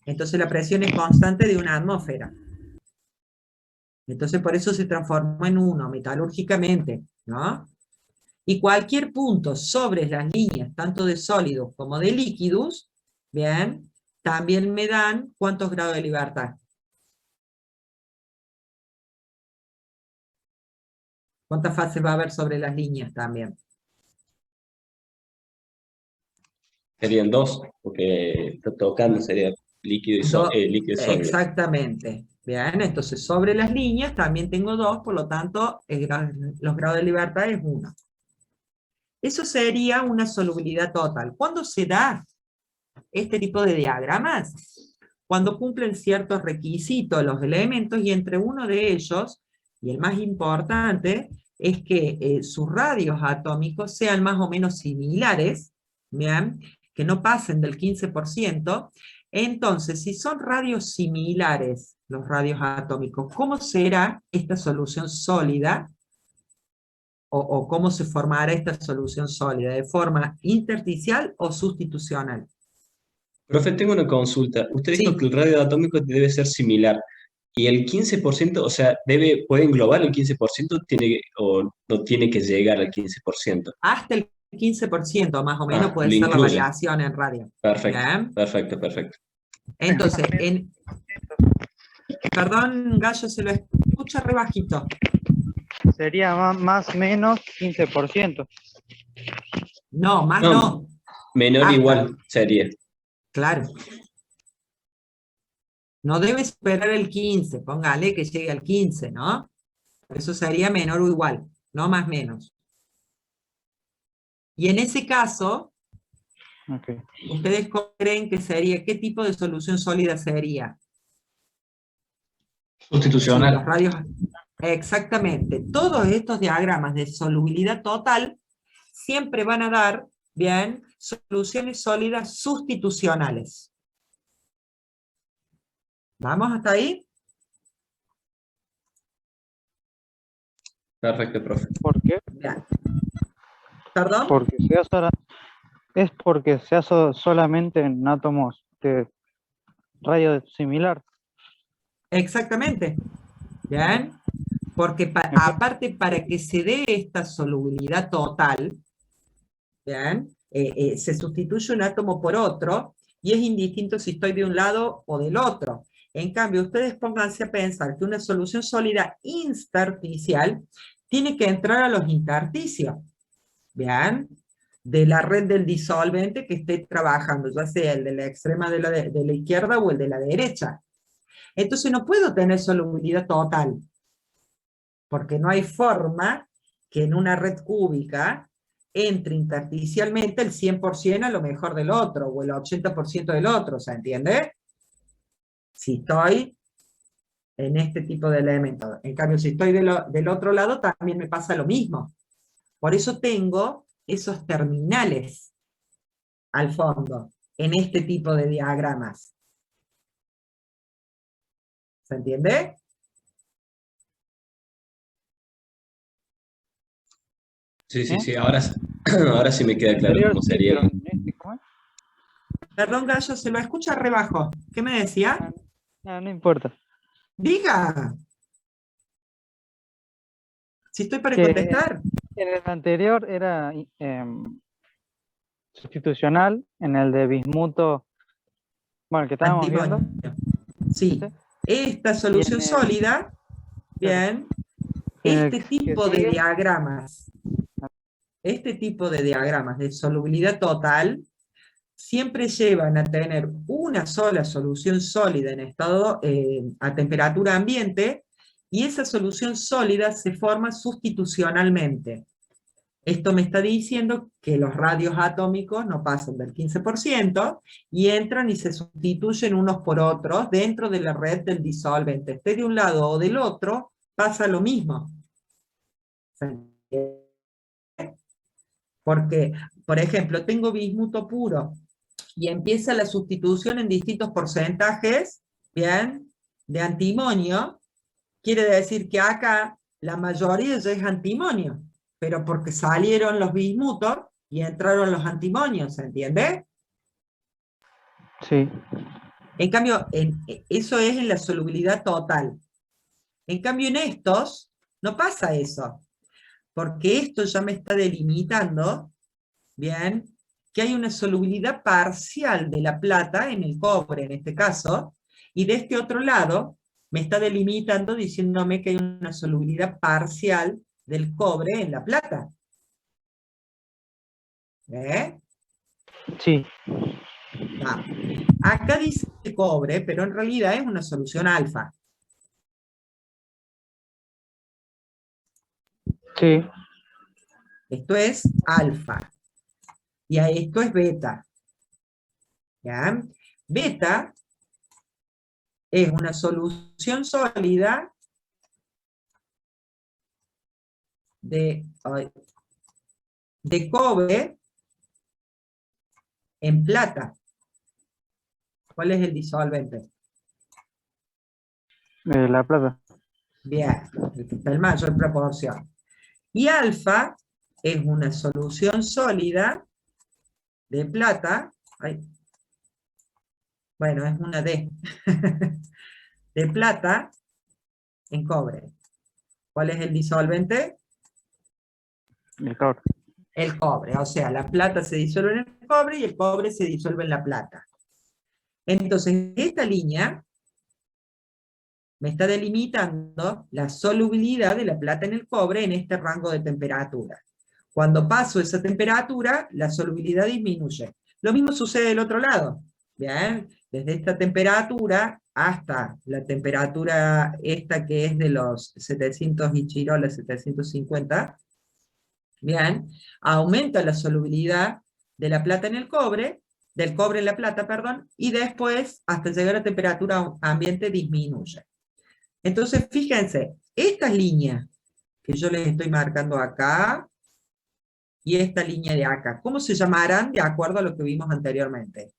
Entonces la presión es constante de una atmósfera. Entonces por eso se transformó en 1 metalúrgicamente, ¿no? Y cualquier punto sobre las líneas, tanto de sólidos como de líquidos, ¿bien? También me dan ¿cuántos grados de libertad? ¿Cuántas fases va a haber sobre las líneas también? Serían 2, porque está tocando, sería líquido y sólido. Exactamente. Bien, entonces sobre las líneas también tengo 2, por lo tanto los grados de libertad es 1. Eso sería una solubilidad total. ¿Cuándo se da este tipo de diagramas? Cuando cumplen ciertos requisitos los elementos, y entre uno de ellos, y el más importante, es que sus radios atómicos sean más o menos similares, ¿bien? Que no pasen del 15%. Entonces, si son radios similares, los radios atómicos, ¿cómo será esta solución sólida? O cómo se formará esta solución sólida, ¿de forma intersticial o sustitucional? Profe, tengo una consulta. Usted dijo Sí. que el radio atómico debe ser similar. ¿Y el 15%, o sea, puede englobar el 15% o no tiene que llegar al 15%? Hasta el 15% más o menos puede lo ser la incluye. variación en radio. Perfecto, ¿Bien? perfecto. Entonces, perdón, Gallo, se lo escucha re bajito. Sería más menos 15%. No, más no. Menor Hasta. igual sería. Claro. No debe superar el 15, póngale que llegue al 15, ¿no? Eso sería menor o igual, no más menos. Y en ese caso, Okay. ¿ustedes creen que sería, qué tipo de solución sólida sería? Sustitucional. Sí, los radios, exactamente. Todos estos diagramas de solubilidad total siempre van a dar, bien, soluciones sólidas sustitucionales. ¿Vamos hasta ahí? Perfecto, profe. ¿Por qué? Bien. ¿Perdón? Es porque se hace solamente en átomos de radio similar. Exactamente. Bien. Porque aparte, para que se dé esta solubilidad total, ¿bien? Se sustituye un átomo por otro, y es indistinto si estoy de un lado o del otro. En cambio, ustedes pónganse a pensar que una solución sólida intersticial tiene que entrar a los intersticios. ¿Bien? de la red del disolvente que esté trabajando, ya sea el de la extrema de la izquierda o el de la derecha. Entonces no puedo tener solubilidad total, porque no hay forma que en una red cúbica entre intersticialmente el 100% a lo mejor del otro, o el 80% del otro, ¿se entiende? Si estoy en este tipo de elementos. En cambio, si estoy del otro lado, también me pasa lo mismo. Por eso tengo esos terminales al fondo, en este tipo de diagramas. ¿Se entiende? Sí, sí, sí, ahora, ahora sí me queda claro cómo sería. ¿Cómo es? Perdón, Gallo, se lo escucha re bajo. ¿Qué me decía? No importa. Diga. Si estoy para Que contestar. en el anterior era sustitucional, en el de bismuto, bueno, el que estábamos viendo. Antimonio. Sí. ¿sí? Esta solución Y en el- sólida, bien, en el este que tipo de sigue, diagramas, de solubilidad total, siempre llevan a tener una sola solución sólida en estado a temperatura ambiente, y esa solución sólida se forma sustitucionalmente. Esto me está diciendo que los radios atómicos no pasan del 15% y entran y se sustituyen unos por otros dentro de la red del disolvente. Esté de un lado o del otro, pasa lo mismo. Porque, por ejemplo, tengo bismuto puro y empieza la sustitución en distintos porcentajes, ¿bien?, de antimonio. Quiere decir que acá la mayoría ya es antimonio, pero porque salieron los bismutos y entraron los antimonios, ¿se entiende? sí, En cambio, eso es en la solubilidad total. En cambio, en estos no pasa eso, porque esto ya me está delimitando, ¿bien?, que hay una solubilidad parcial de la plata en el cobre, en este caso, y de este otro lado me está delimitando diciéndome que hay una solubilidad parcial del cobre en la plata. ¿Eh? sí, Ah. Acá dice cobre, pero en realidad es una solución alfa. sí, Esto es alfa. Y a esto es beta. ¿Ya? Beta es una solución sólida de cobre en plata. ¿Cuál es el disolvente? la plata. Bien, el que está en mayor proporción. Y alfa es una solución sólida de plata. Ay, bueno, es una D. De plata en cobre. ¿Cuál es el disolvente? El cobre. El cobre. O sea, la plata se disuelve en el cobre y el cobre se disuelve en la plata. Entonces, esta línea me está delimitando la solubilidad de la plata en el cobre en este rango de temperatura. Cuando paso esa temperatura, la solubilidad disminuye. Lo mismo sucede del otro lado. Bien, desde esta temperatura hasta la temperatura esta que es de los 700 y chirolas, 750, bien, aumenta la solubilidad de la plata en el cobre, del cobre en la plata, perdón, y después, hasta llegar a temperatura ambiente, disminuye. Entonces, fíjense, estas líneas que yo les estoy marcando acá, y esta línea de acá, ¿cómo se llamarán de acuerdo a lo que vimos anteriormente?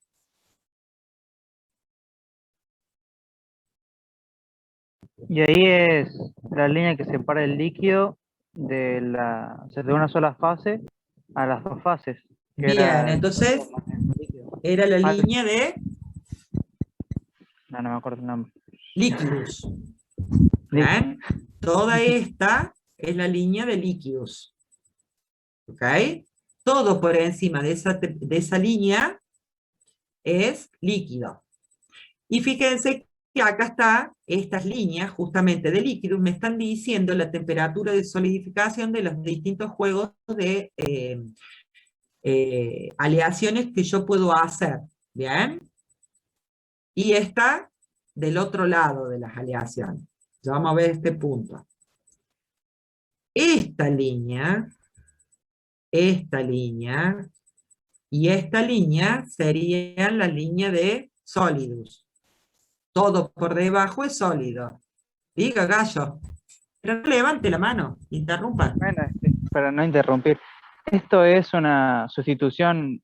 Y ahí es la línea que separa el líquido o sea, de una sola fase a las dos fases. Que Bien, era entonces, el líquido. era la Ah, línea de no me acuerdo el nombre. líquidos. Líquido. ¿Ven? Toda esta es la línea de líquidos. ¿Ok? Todo por encima de esa línea es líquido. Y fíjense que acá está, estas líneas justamente de líquidos me están diciendo la temperatura de solidificación de los distintos juegos aleaciones que yo puedo hacer, ¿bien? Y esta del otro lado de las aleaciones. Ya vamos a ver este punto. Esta línea y esta línea serían la línea de sólidos. Todo por debajo es sólido. Diga, Gallo. Pero no levante la mano, interrumpa. Bueno, para no interrumpir, esto es una sustitución,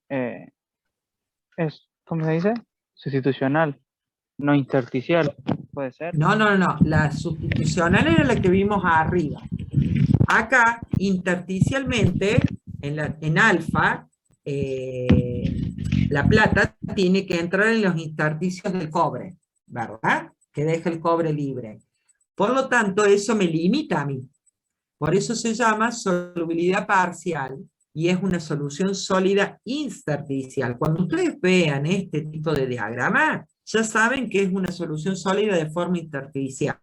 ¿cómo se dice? Sustitucional, no intersticial, puede ser. No. La sustitucional era la que vimos arriba. Acá, intersticialmente, en alfa, la plata tiene que entrar en los intersticios del cobre, ¿verdad? Que deja el cobre libre. Por lo tanto, eso me limita a mí. Por eso se llama solubilidad parcial y es una solución sólida intersticial. Cuando ustedes vean este tipo de diagrama, ya saben que es una solución sólida de forma intersticial.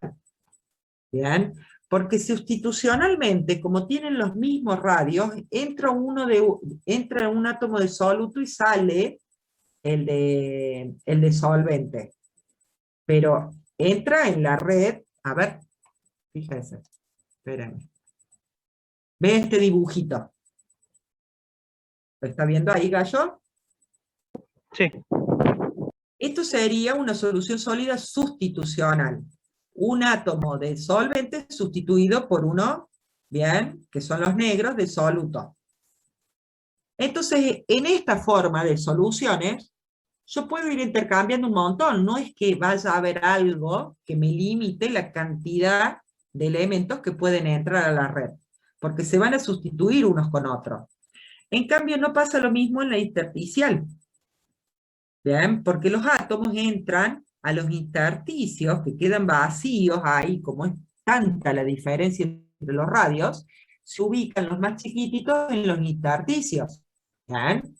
¿Bien? Porque sustitucionalmente, como tienen los mismos radios, entra un átomo de soluto y sale el de solvente. Pero entra en la red, a ver, fíjense, espérenme. ¿Ve este dibujito? ¿Lo está viendo ahí, Gallo? Sí. Esto sería una solución sólida sustitucional. Un átomo de solvente sustituido por uno, bien, que son los negros de soluto. Entonces, en esta forma de soluciones, yo puedo ir intercambiando un montón. No es que vaya a haber algo que me limite la cantidad de elementos que pueden entrar a la red, porque se van a sustituir unos con otros. En cambio, no pasa lo mismo en la intersticial. ¿Bien? Porque los átomos entran a los intersticios que quedan vacíos ahí, como es tanta la diferencia entre los radios, se ubican los más chiquititos en los intersticios. ¿Bien?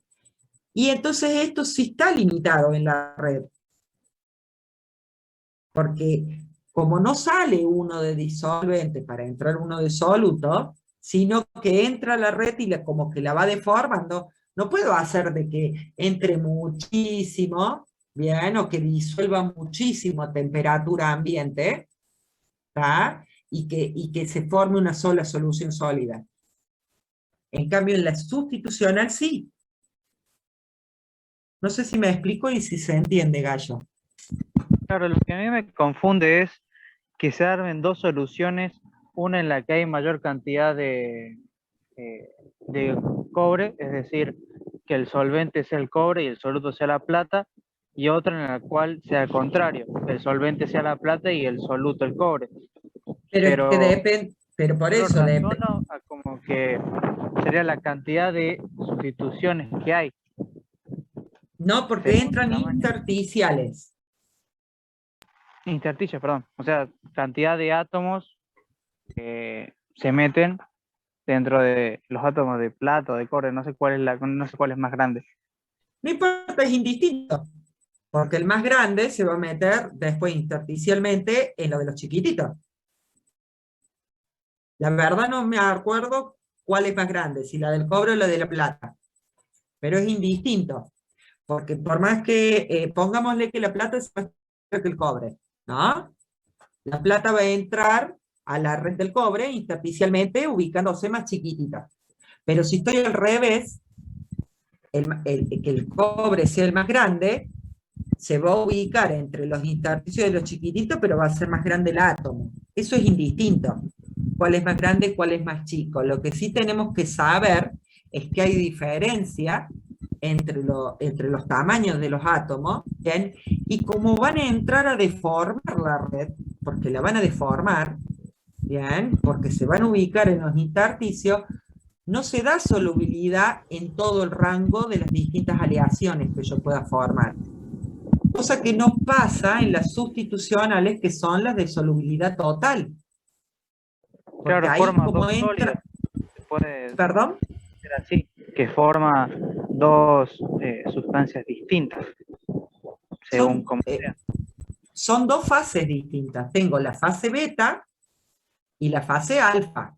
Y entonces esto sí está limitado en la red. Porque como no sale uno de disolvente para entrar uno de soluto, sino que entra a la red y como que la va deformando, no puedo hacer de que entre muchísimo, bien, o que disuelva muchísimo a temperatura ambiente, ¿tá? Y que se forme una sola solución sólida. En cambio, en la sustitucional sí. No sé si me explico y si se entiende, Gallo. Claro, lo que a mí me confunde es que se armen dos soluciones, una en la que hay mayor cantidad de cobre, es decir, que el solvente sea el cobre y el soluto sea la plata, y otra en la cual sea al contrario, que el solvente sea la plata y el soluto el cobre. Pero es que depende, pero por yo eso depende. razono a como que sería la cantidad de sustituciones que hay. No, porque Según entran el tamaño. intersticiales. Intersticios, perdón. O sea, cantidad de átomos que se meten dentro de los átomos de plata o de cobre, no sé cuál es más grande. No importa, es indistinto. Porque el más grande se va a meter después intersticialmente en lo de los chiquititos. La verdad no me acuerdo cuál es más grande, si la del cobre o la de la plata. Pero es indistinto. Porque por más que pongámosle que la plata es más que el cobre, ¿no? La plata va a entrar a la red del cobre intersticialmente ubicándose más chiquitita. Pero si estoy al revés, que el cobre sea el más grande, se va a ubicar entre los intersticios de los chiquititos, pero va a ser más grande el átomo. Eso es indistinto. ¿Cuál es más grande, cuál es más chico? Lo que sí tenemos que saber es que hay diferencia entre los tamaños de los átomos, ¿bien? Y como van a entrar a deformar la red, porque la van a deformar, ¿bien? Porque se van a ubicar en los intersticios, no se da solubilidad en todo el rango de las distintas aleaciones que yo pueda formar. Cosa que no pasa en las sustitucionales, que son las de solubilidad total. Porque Claro, ahí forma como dos entra... sólidos. Puede ¿Perdón? ser así, que forma dos sustancias distintas, según como sea. Son dos fases distintas. Tengo la fase beta y la fase alfa.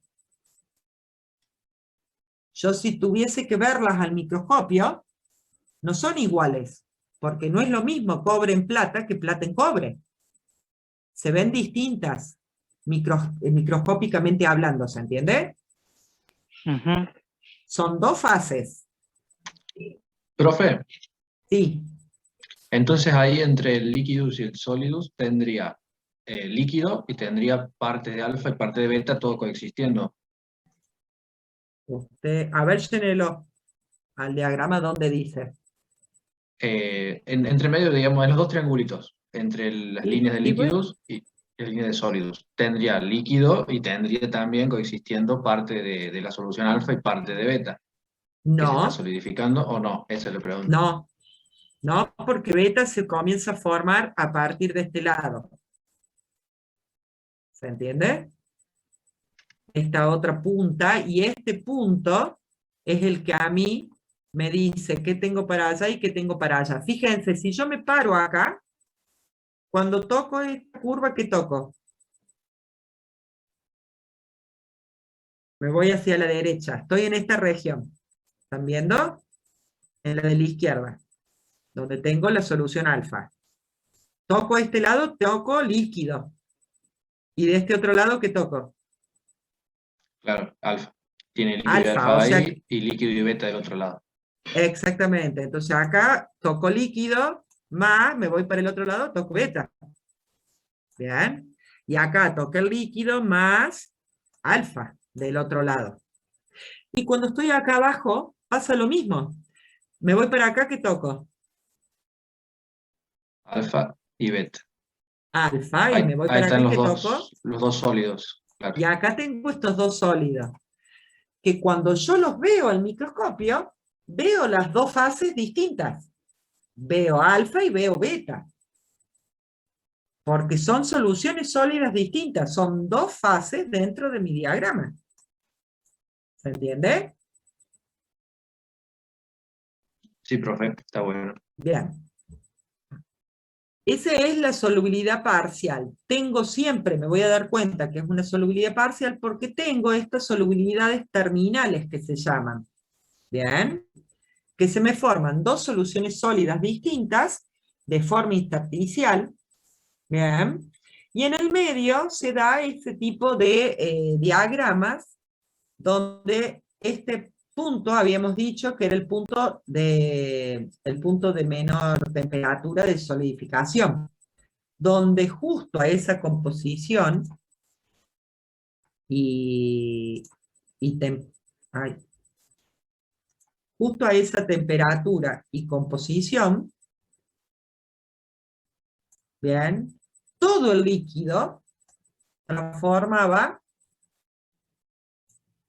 Yo si tuviese que verlas al microscopio, no son iguales, porque no es lo mismo cobre en plata que plata en cobre. Se ven distintas, microscópicamente hablando, ¿se entiende? Ujú. Son dos fases. Profe, Sí, entonces ahí entre el líquidus y el solidus tendría líquido y tendría parte de alfa y parte de beta, todo coexistiendo. usted, a ver, llénelo al diagrama donde dice. Entre medio, digamos, en los dos triangulitos, entre las líneas de Y bueno, líquidos y las líneas de sólidos. Tendría líquido y tendría también coexistiendo parte de la solución alfa y parte de beta, que se está no, solidificando o no, esa es la pregunta. no, no, porque beta se comienza a formar a partir de este lado. ¿Se entiende? Esta otra punta, y este punto es el que a mí me dice qué tengo para allá y qué tengo para allá. Fíjense, si yo me paro acá, cuando toco esta curva, ¿qué toco? Me voy hacia la derecha, estoy en esta región. ¿Están viendo? En la de la izquierda, donde tengo la solución alfa. Toco este lado, toco líquido. Y de este otro lado, ¿qué toco? Claro, alfa. Tiene líquido y Alfa, alfa o sea, ahí y líquido y beta del otro lado. exactamente. Entonces acá toco líquido, más me voy para el otro lado, toco beta. ¿Bien? Y acá toco el líquido más alfa del otro lado. Y cuando estoy acá abajo, pasa lo mismo. Me voy para acá, ¿qué toco? Alfa y beta. Alfa, y Ahí, me voy ahí para acá, están ¿y qué toco? los dos sólidos. Claro. Y acá tengo estos dos sólidos, que cuando yo los veo al microscopio, veo las dos fases distintas. Veo alfa y veo beta. Porque son soluciones sólidas distintas, son dos fases dentro de mi diagrama. ¿Se entiende? Sí, profe, está bueno. Bien. Esa es la solubilidad parcial. Tengo siempre, me voy a dar cuenta que es una solubilidad parcial porque tengo estas solubilidades terminales que se llaman. Bien. Que se me forman dos soluciones sólidas distintas de forma intersticial. Bien. Y en el medio se da este tipo de diagramas donde este punto, habíamos dicho que era el punto de menor temperatura de solidificación, donde justo a esa composición y ay, justo a esa temperatura y composición, bien, todo el líquido transformaba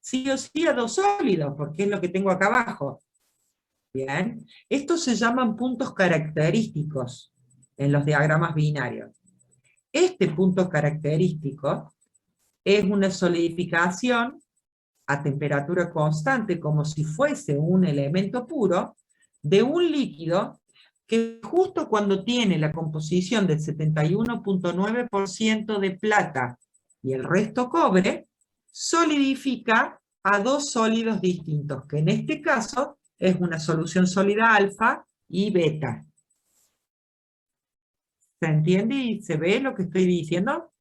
sí o sí a dos sólidos, porque es lo que tengo acá abajo. Bien, estos se llaman puntos característicos en los diagramas binarios. Este punto característico es una solidificación a temperatura constante, como si fuese un elemento puro, de un líquido que justo cuando tiene la composición del 71.9% de plata y el resto cobre, solidifica a dos sólidos distintos, que en este caso es una solución sólida alfa y beta. ¿Se entiende y se ve lo que estoy diciendo?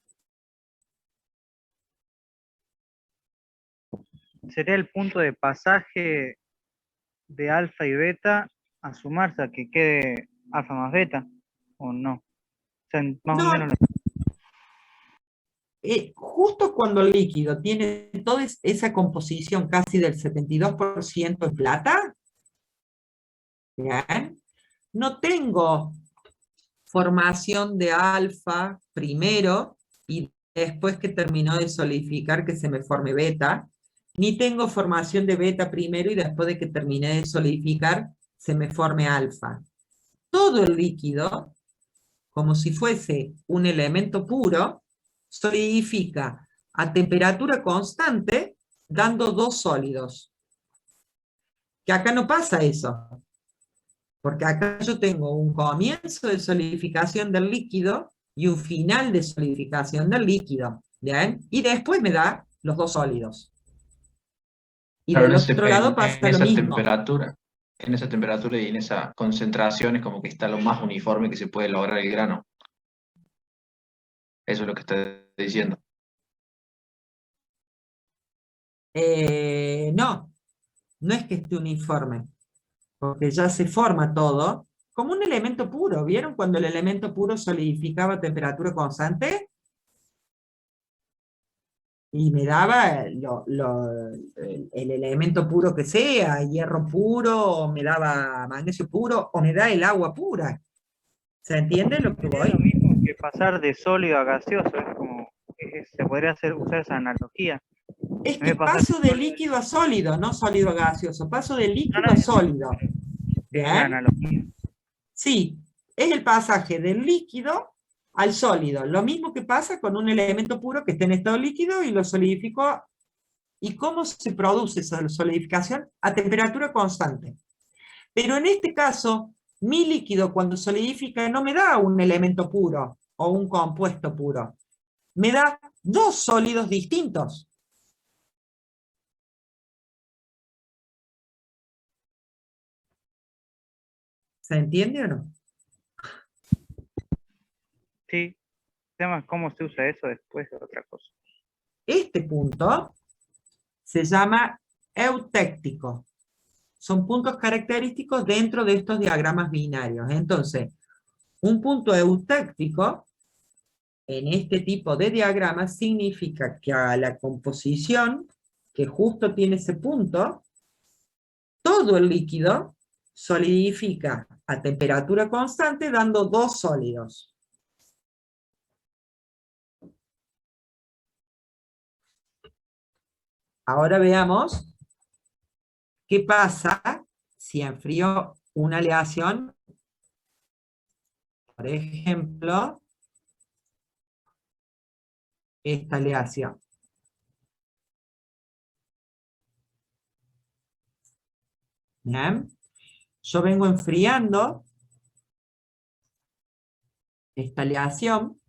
Sería el punto de pasaje de alfa y beta a sumarse a que quede alfa más beta, ¿o no? O sea, más o No, menos. justo cuando el líquido tiene toda esa composición casi del 72% en plata, ¿bien? No tengo formación de alfa primero y después que terminó de solidificar que se me forme beta, ni tengo formación de beta primero y después de que terminé de solidificar se me forme alfa. Todo el líquido, como si fuese un elemento puro, solidifica a temperatura constante dando dos sólidos. Que acá no pasa eso. Porque acá yo tengo un comienzo de solidificación del líquido y un final de solidificación del líquido. ¿Bien? Y después me da los dos sólidos. Y Claro, del otro lado en pasa lo esa mismo. en esa temperatura y en esa concentración es como que está lo más uniforme que se puede lograr el grano. Eso es lo que está diciendo. No, no es que esté uniforme, porque ya se forma todo como un elemento puro. ¿Vieron cuando el elemento puro solidificaba a temperatura constante? Y me daba el elemento puro que sea, hierro puro, o me daba magnesio puro, o me da el agua pura. ¿Se entiende lo que Es lo voy? mismo que pasar de sólido a gaseoso, es como, se podría usar esa analogía. Es En vez que de pasar de paso de sólido, líquido a sólido, no sólido a gaseoso, paso de no, líquido no, a sólido. es la ¿Bien? analogía. Sí, es el pasaje del líquido al sólido. Lo mismo que pasa con un elemento puro que está en estado líquido y lo solidificó. ¿Y cómo se produce esa solidificación? A temperatura constante. Pero en este caso, mi líquido cuando solidifica no me da un elemento puro o un compuesto puro. Me da dos sólidos distintos. ¿Se entiende o no? Sí, el tema es cómo se usa eso después de otra cosa. Este punto se llama eutéctico. Son puntos característicos dentro de estos diagramas binarios. Entonces, un punto eutéctico en este tipo de diagramas significa que a la composición que justo tiene ese punto, todo el líquido solidifica a temperatura constante dando dos sólidos. Ahora veamos qué pasa si enfrío una aleación, por ejemplo, esta aleación. ¿Bien? Yo vengo enfriando esta aleación,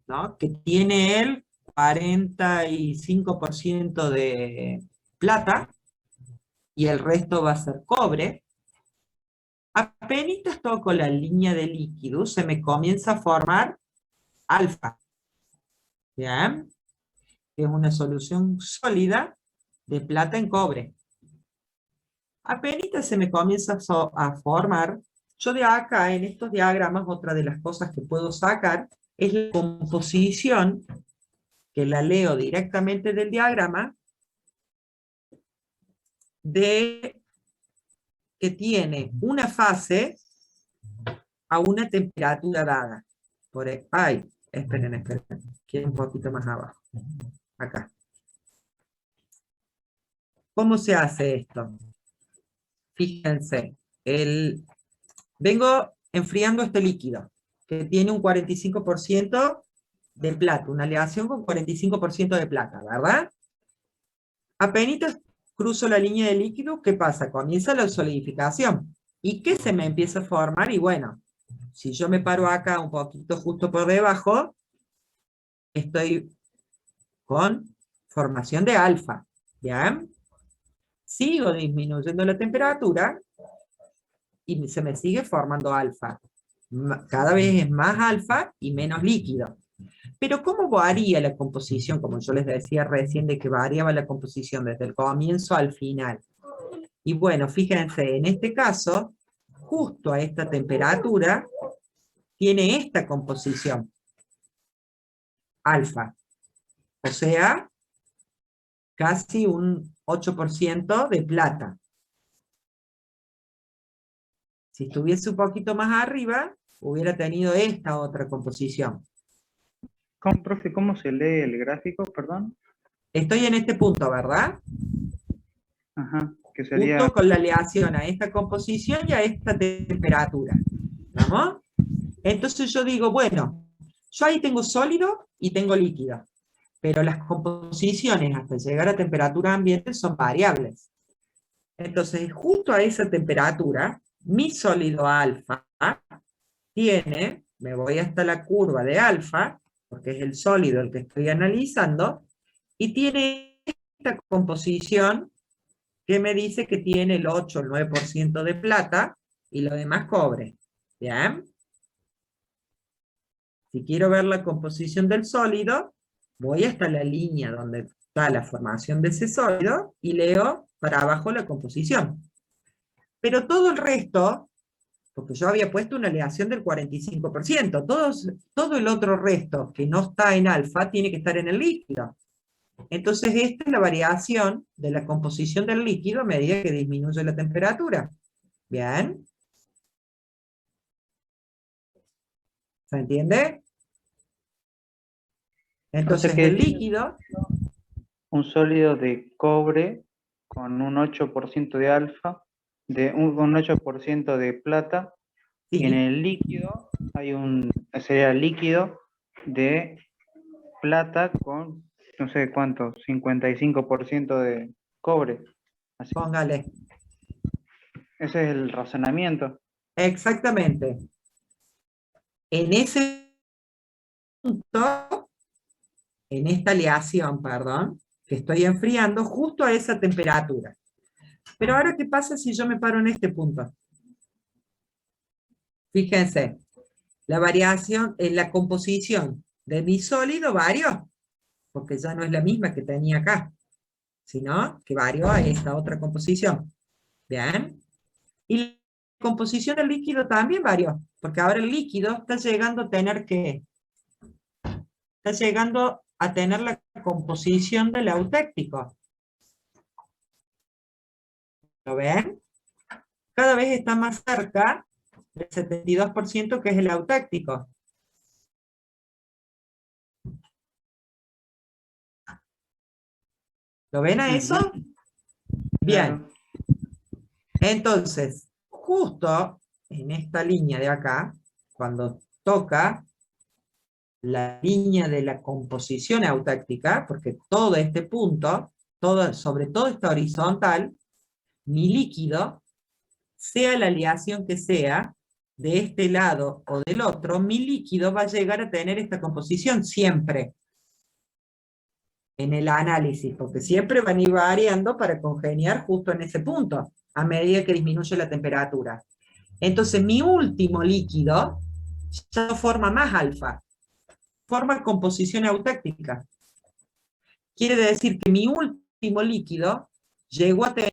¿no? Que tiene el 45% de plata y el resto va a ser cobre. Apenas toco la línea de líquido, se me comienza a formar alfa. ¿Bien? Que es una solución sólida de plata en cobre. Apenas se me comienza a formar, yo de acá en estos diagramas, otra de las cosas que puedo sacar es la composición, que la leo directamente del diagrama, de que tiene una fase a una temperatura dada. Ay, esperen, quiero un poquito más abajo. Acá. ¿Cómo se hace esto? Fíjense, vengo enfriando este líquido, que tiene un 45% de plata, una aleación con 45% de plata, ¿verdad? Apenas cruzo la línea de líquido, ¿qué pasa? Comienza la solidificación. ¿Y qué se me empieza a formar? Y bueno, si yo me paro acá un poquito justo por debajo, estoy con formación de alfa, ¿bien? Sigo disminuyendo la temperatura y se me sigue formando alfa. Cada vez es más alfa y menos líquido. Pero ¿cómo varía la composición? Como yo les decía recién de que variaba la composición desde el comienzo al final. Y bueno, fíjense, en este caso, justo a esta temperatura, tiene esta composición. Alfa. O sea, casi un 8% de plata. Si estuviese un poquito más arriba, hubiera tenido esta otra composición. Profe, ¿cómo se lee el gráfico, perdón? Estoy en este punto, ¿verdad? Ajá, que sería... Justo con la aleación a esta composición y a esta temperatura. ¿Vamos? Entonces yo digo, bueno, yo ahí tengo sólido y tengo líquido, pero las composiciones hasta llegar a temperatura ambiente son variables. Entonces, justo a esa temperatura, mi sólido alfa tiene, me voy hasta la curva de alfa, porque es el sólido el que estoy analizando, y tiene esta composición que me dice que tiene el 8 o el 9% de plata y lo demás cobre. ¿Bien? Si quiero ver la composición del sólido, voy hasta la línea donde está la formación de ese sólido y leo para abajo la composición. Pero todo el resto, porque yo había puesto una aleación del 45%, todo el otro resto que no está en alfa tiene que estar en el líquido. Entonces esta es la variación de la composición del líquido a medida que disminuye la temperatura. ¿Bien? ¿Se entiende? Entonces que el líquido... un sólido de cobre con un 8% de alfa, un 8% de plata, Sí. y en el líquido sería líquido de plata con, no sé cuánto, 55% de cobre. Así. Póngale. Ese es el razonamiento. Exactamente. En ese punto, en esta aleación, perdón, que estoy enfriando justo a esa temperatura. Pero ahora, ¿qué pasa si yo me paro en este punto? Fíjense, la variación en la composición de mi sólido varió, porque ya no es la misma que tenía acá, sino que varió a esta otra composición. ¿Bien? Y la composición del líquido también varió, porque ahora el líquido está llegando a tener ¿qué? Está llegando a tener la composición del eutéctico. ¿Lo ven? Cada vez está más cerca del 72% que es el eutéctico. ¿Lo ven a eso? Bien. Entonces, justo en esta línea de acá, cuando toca la línea de la composición eutéctica, porque todo este punto, sobre todo esta horizontal, mi líquido, sea la aleación que sea, de este lado o del otro, mi líquido va a llegar a tener esta composición siempre en el análisis, porque siempre van a ir variando para congeniar justo en ese punto, a medida que disminuye la temperatura. Entonces mi último líquido ya no forma más alfa, forma composición eutéctica. Quiere decir que mi último líquido llegó a tener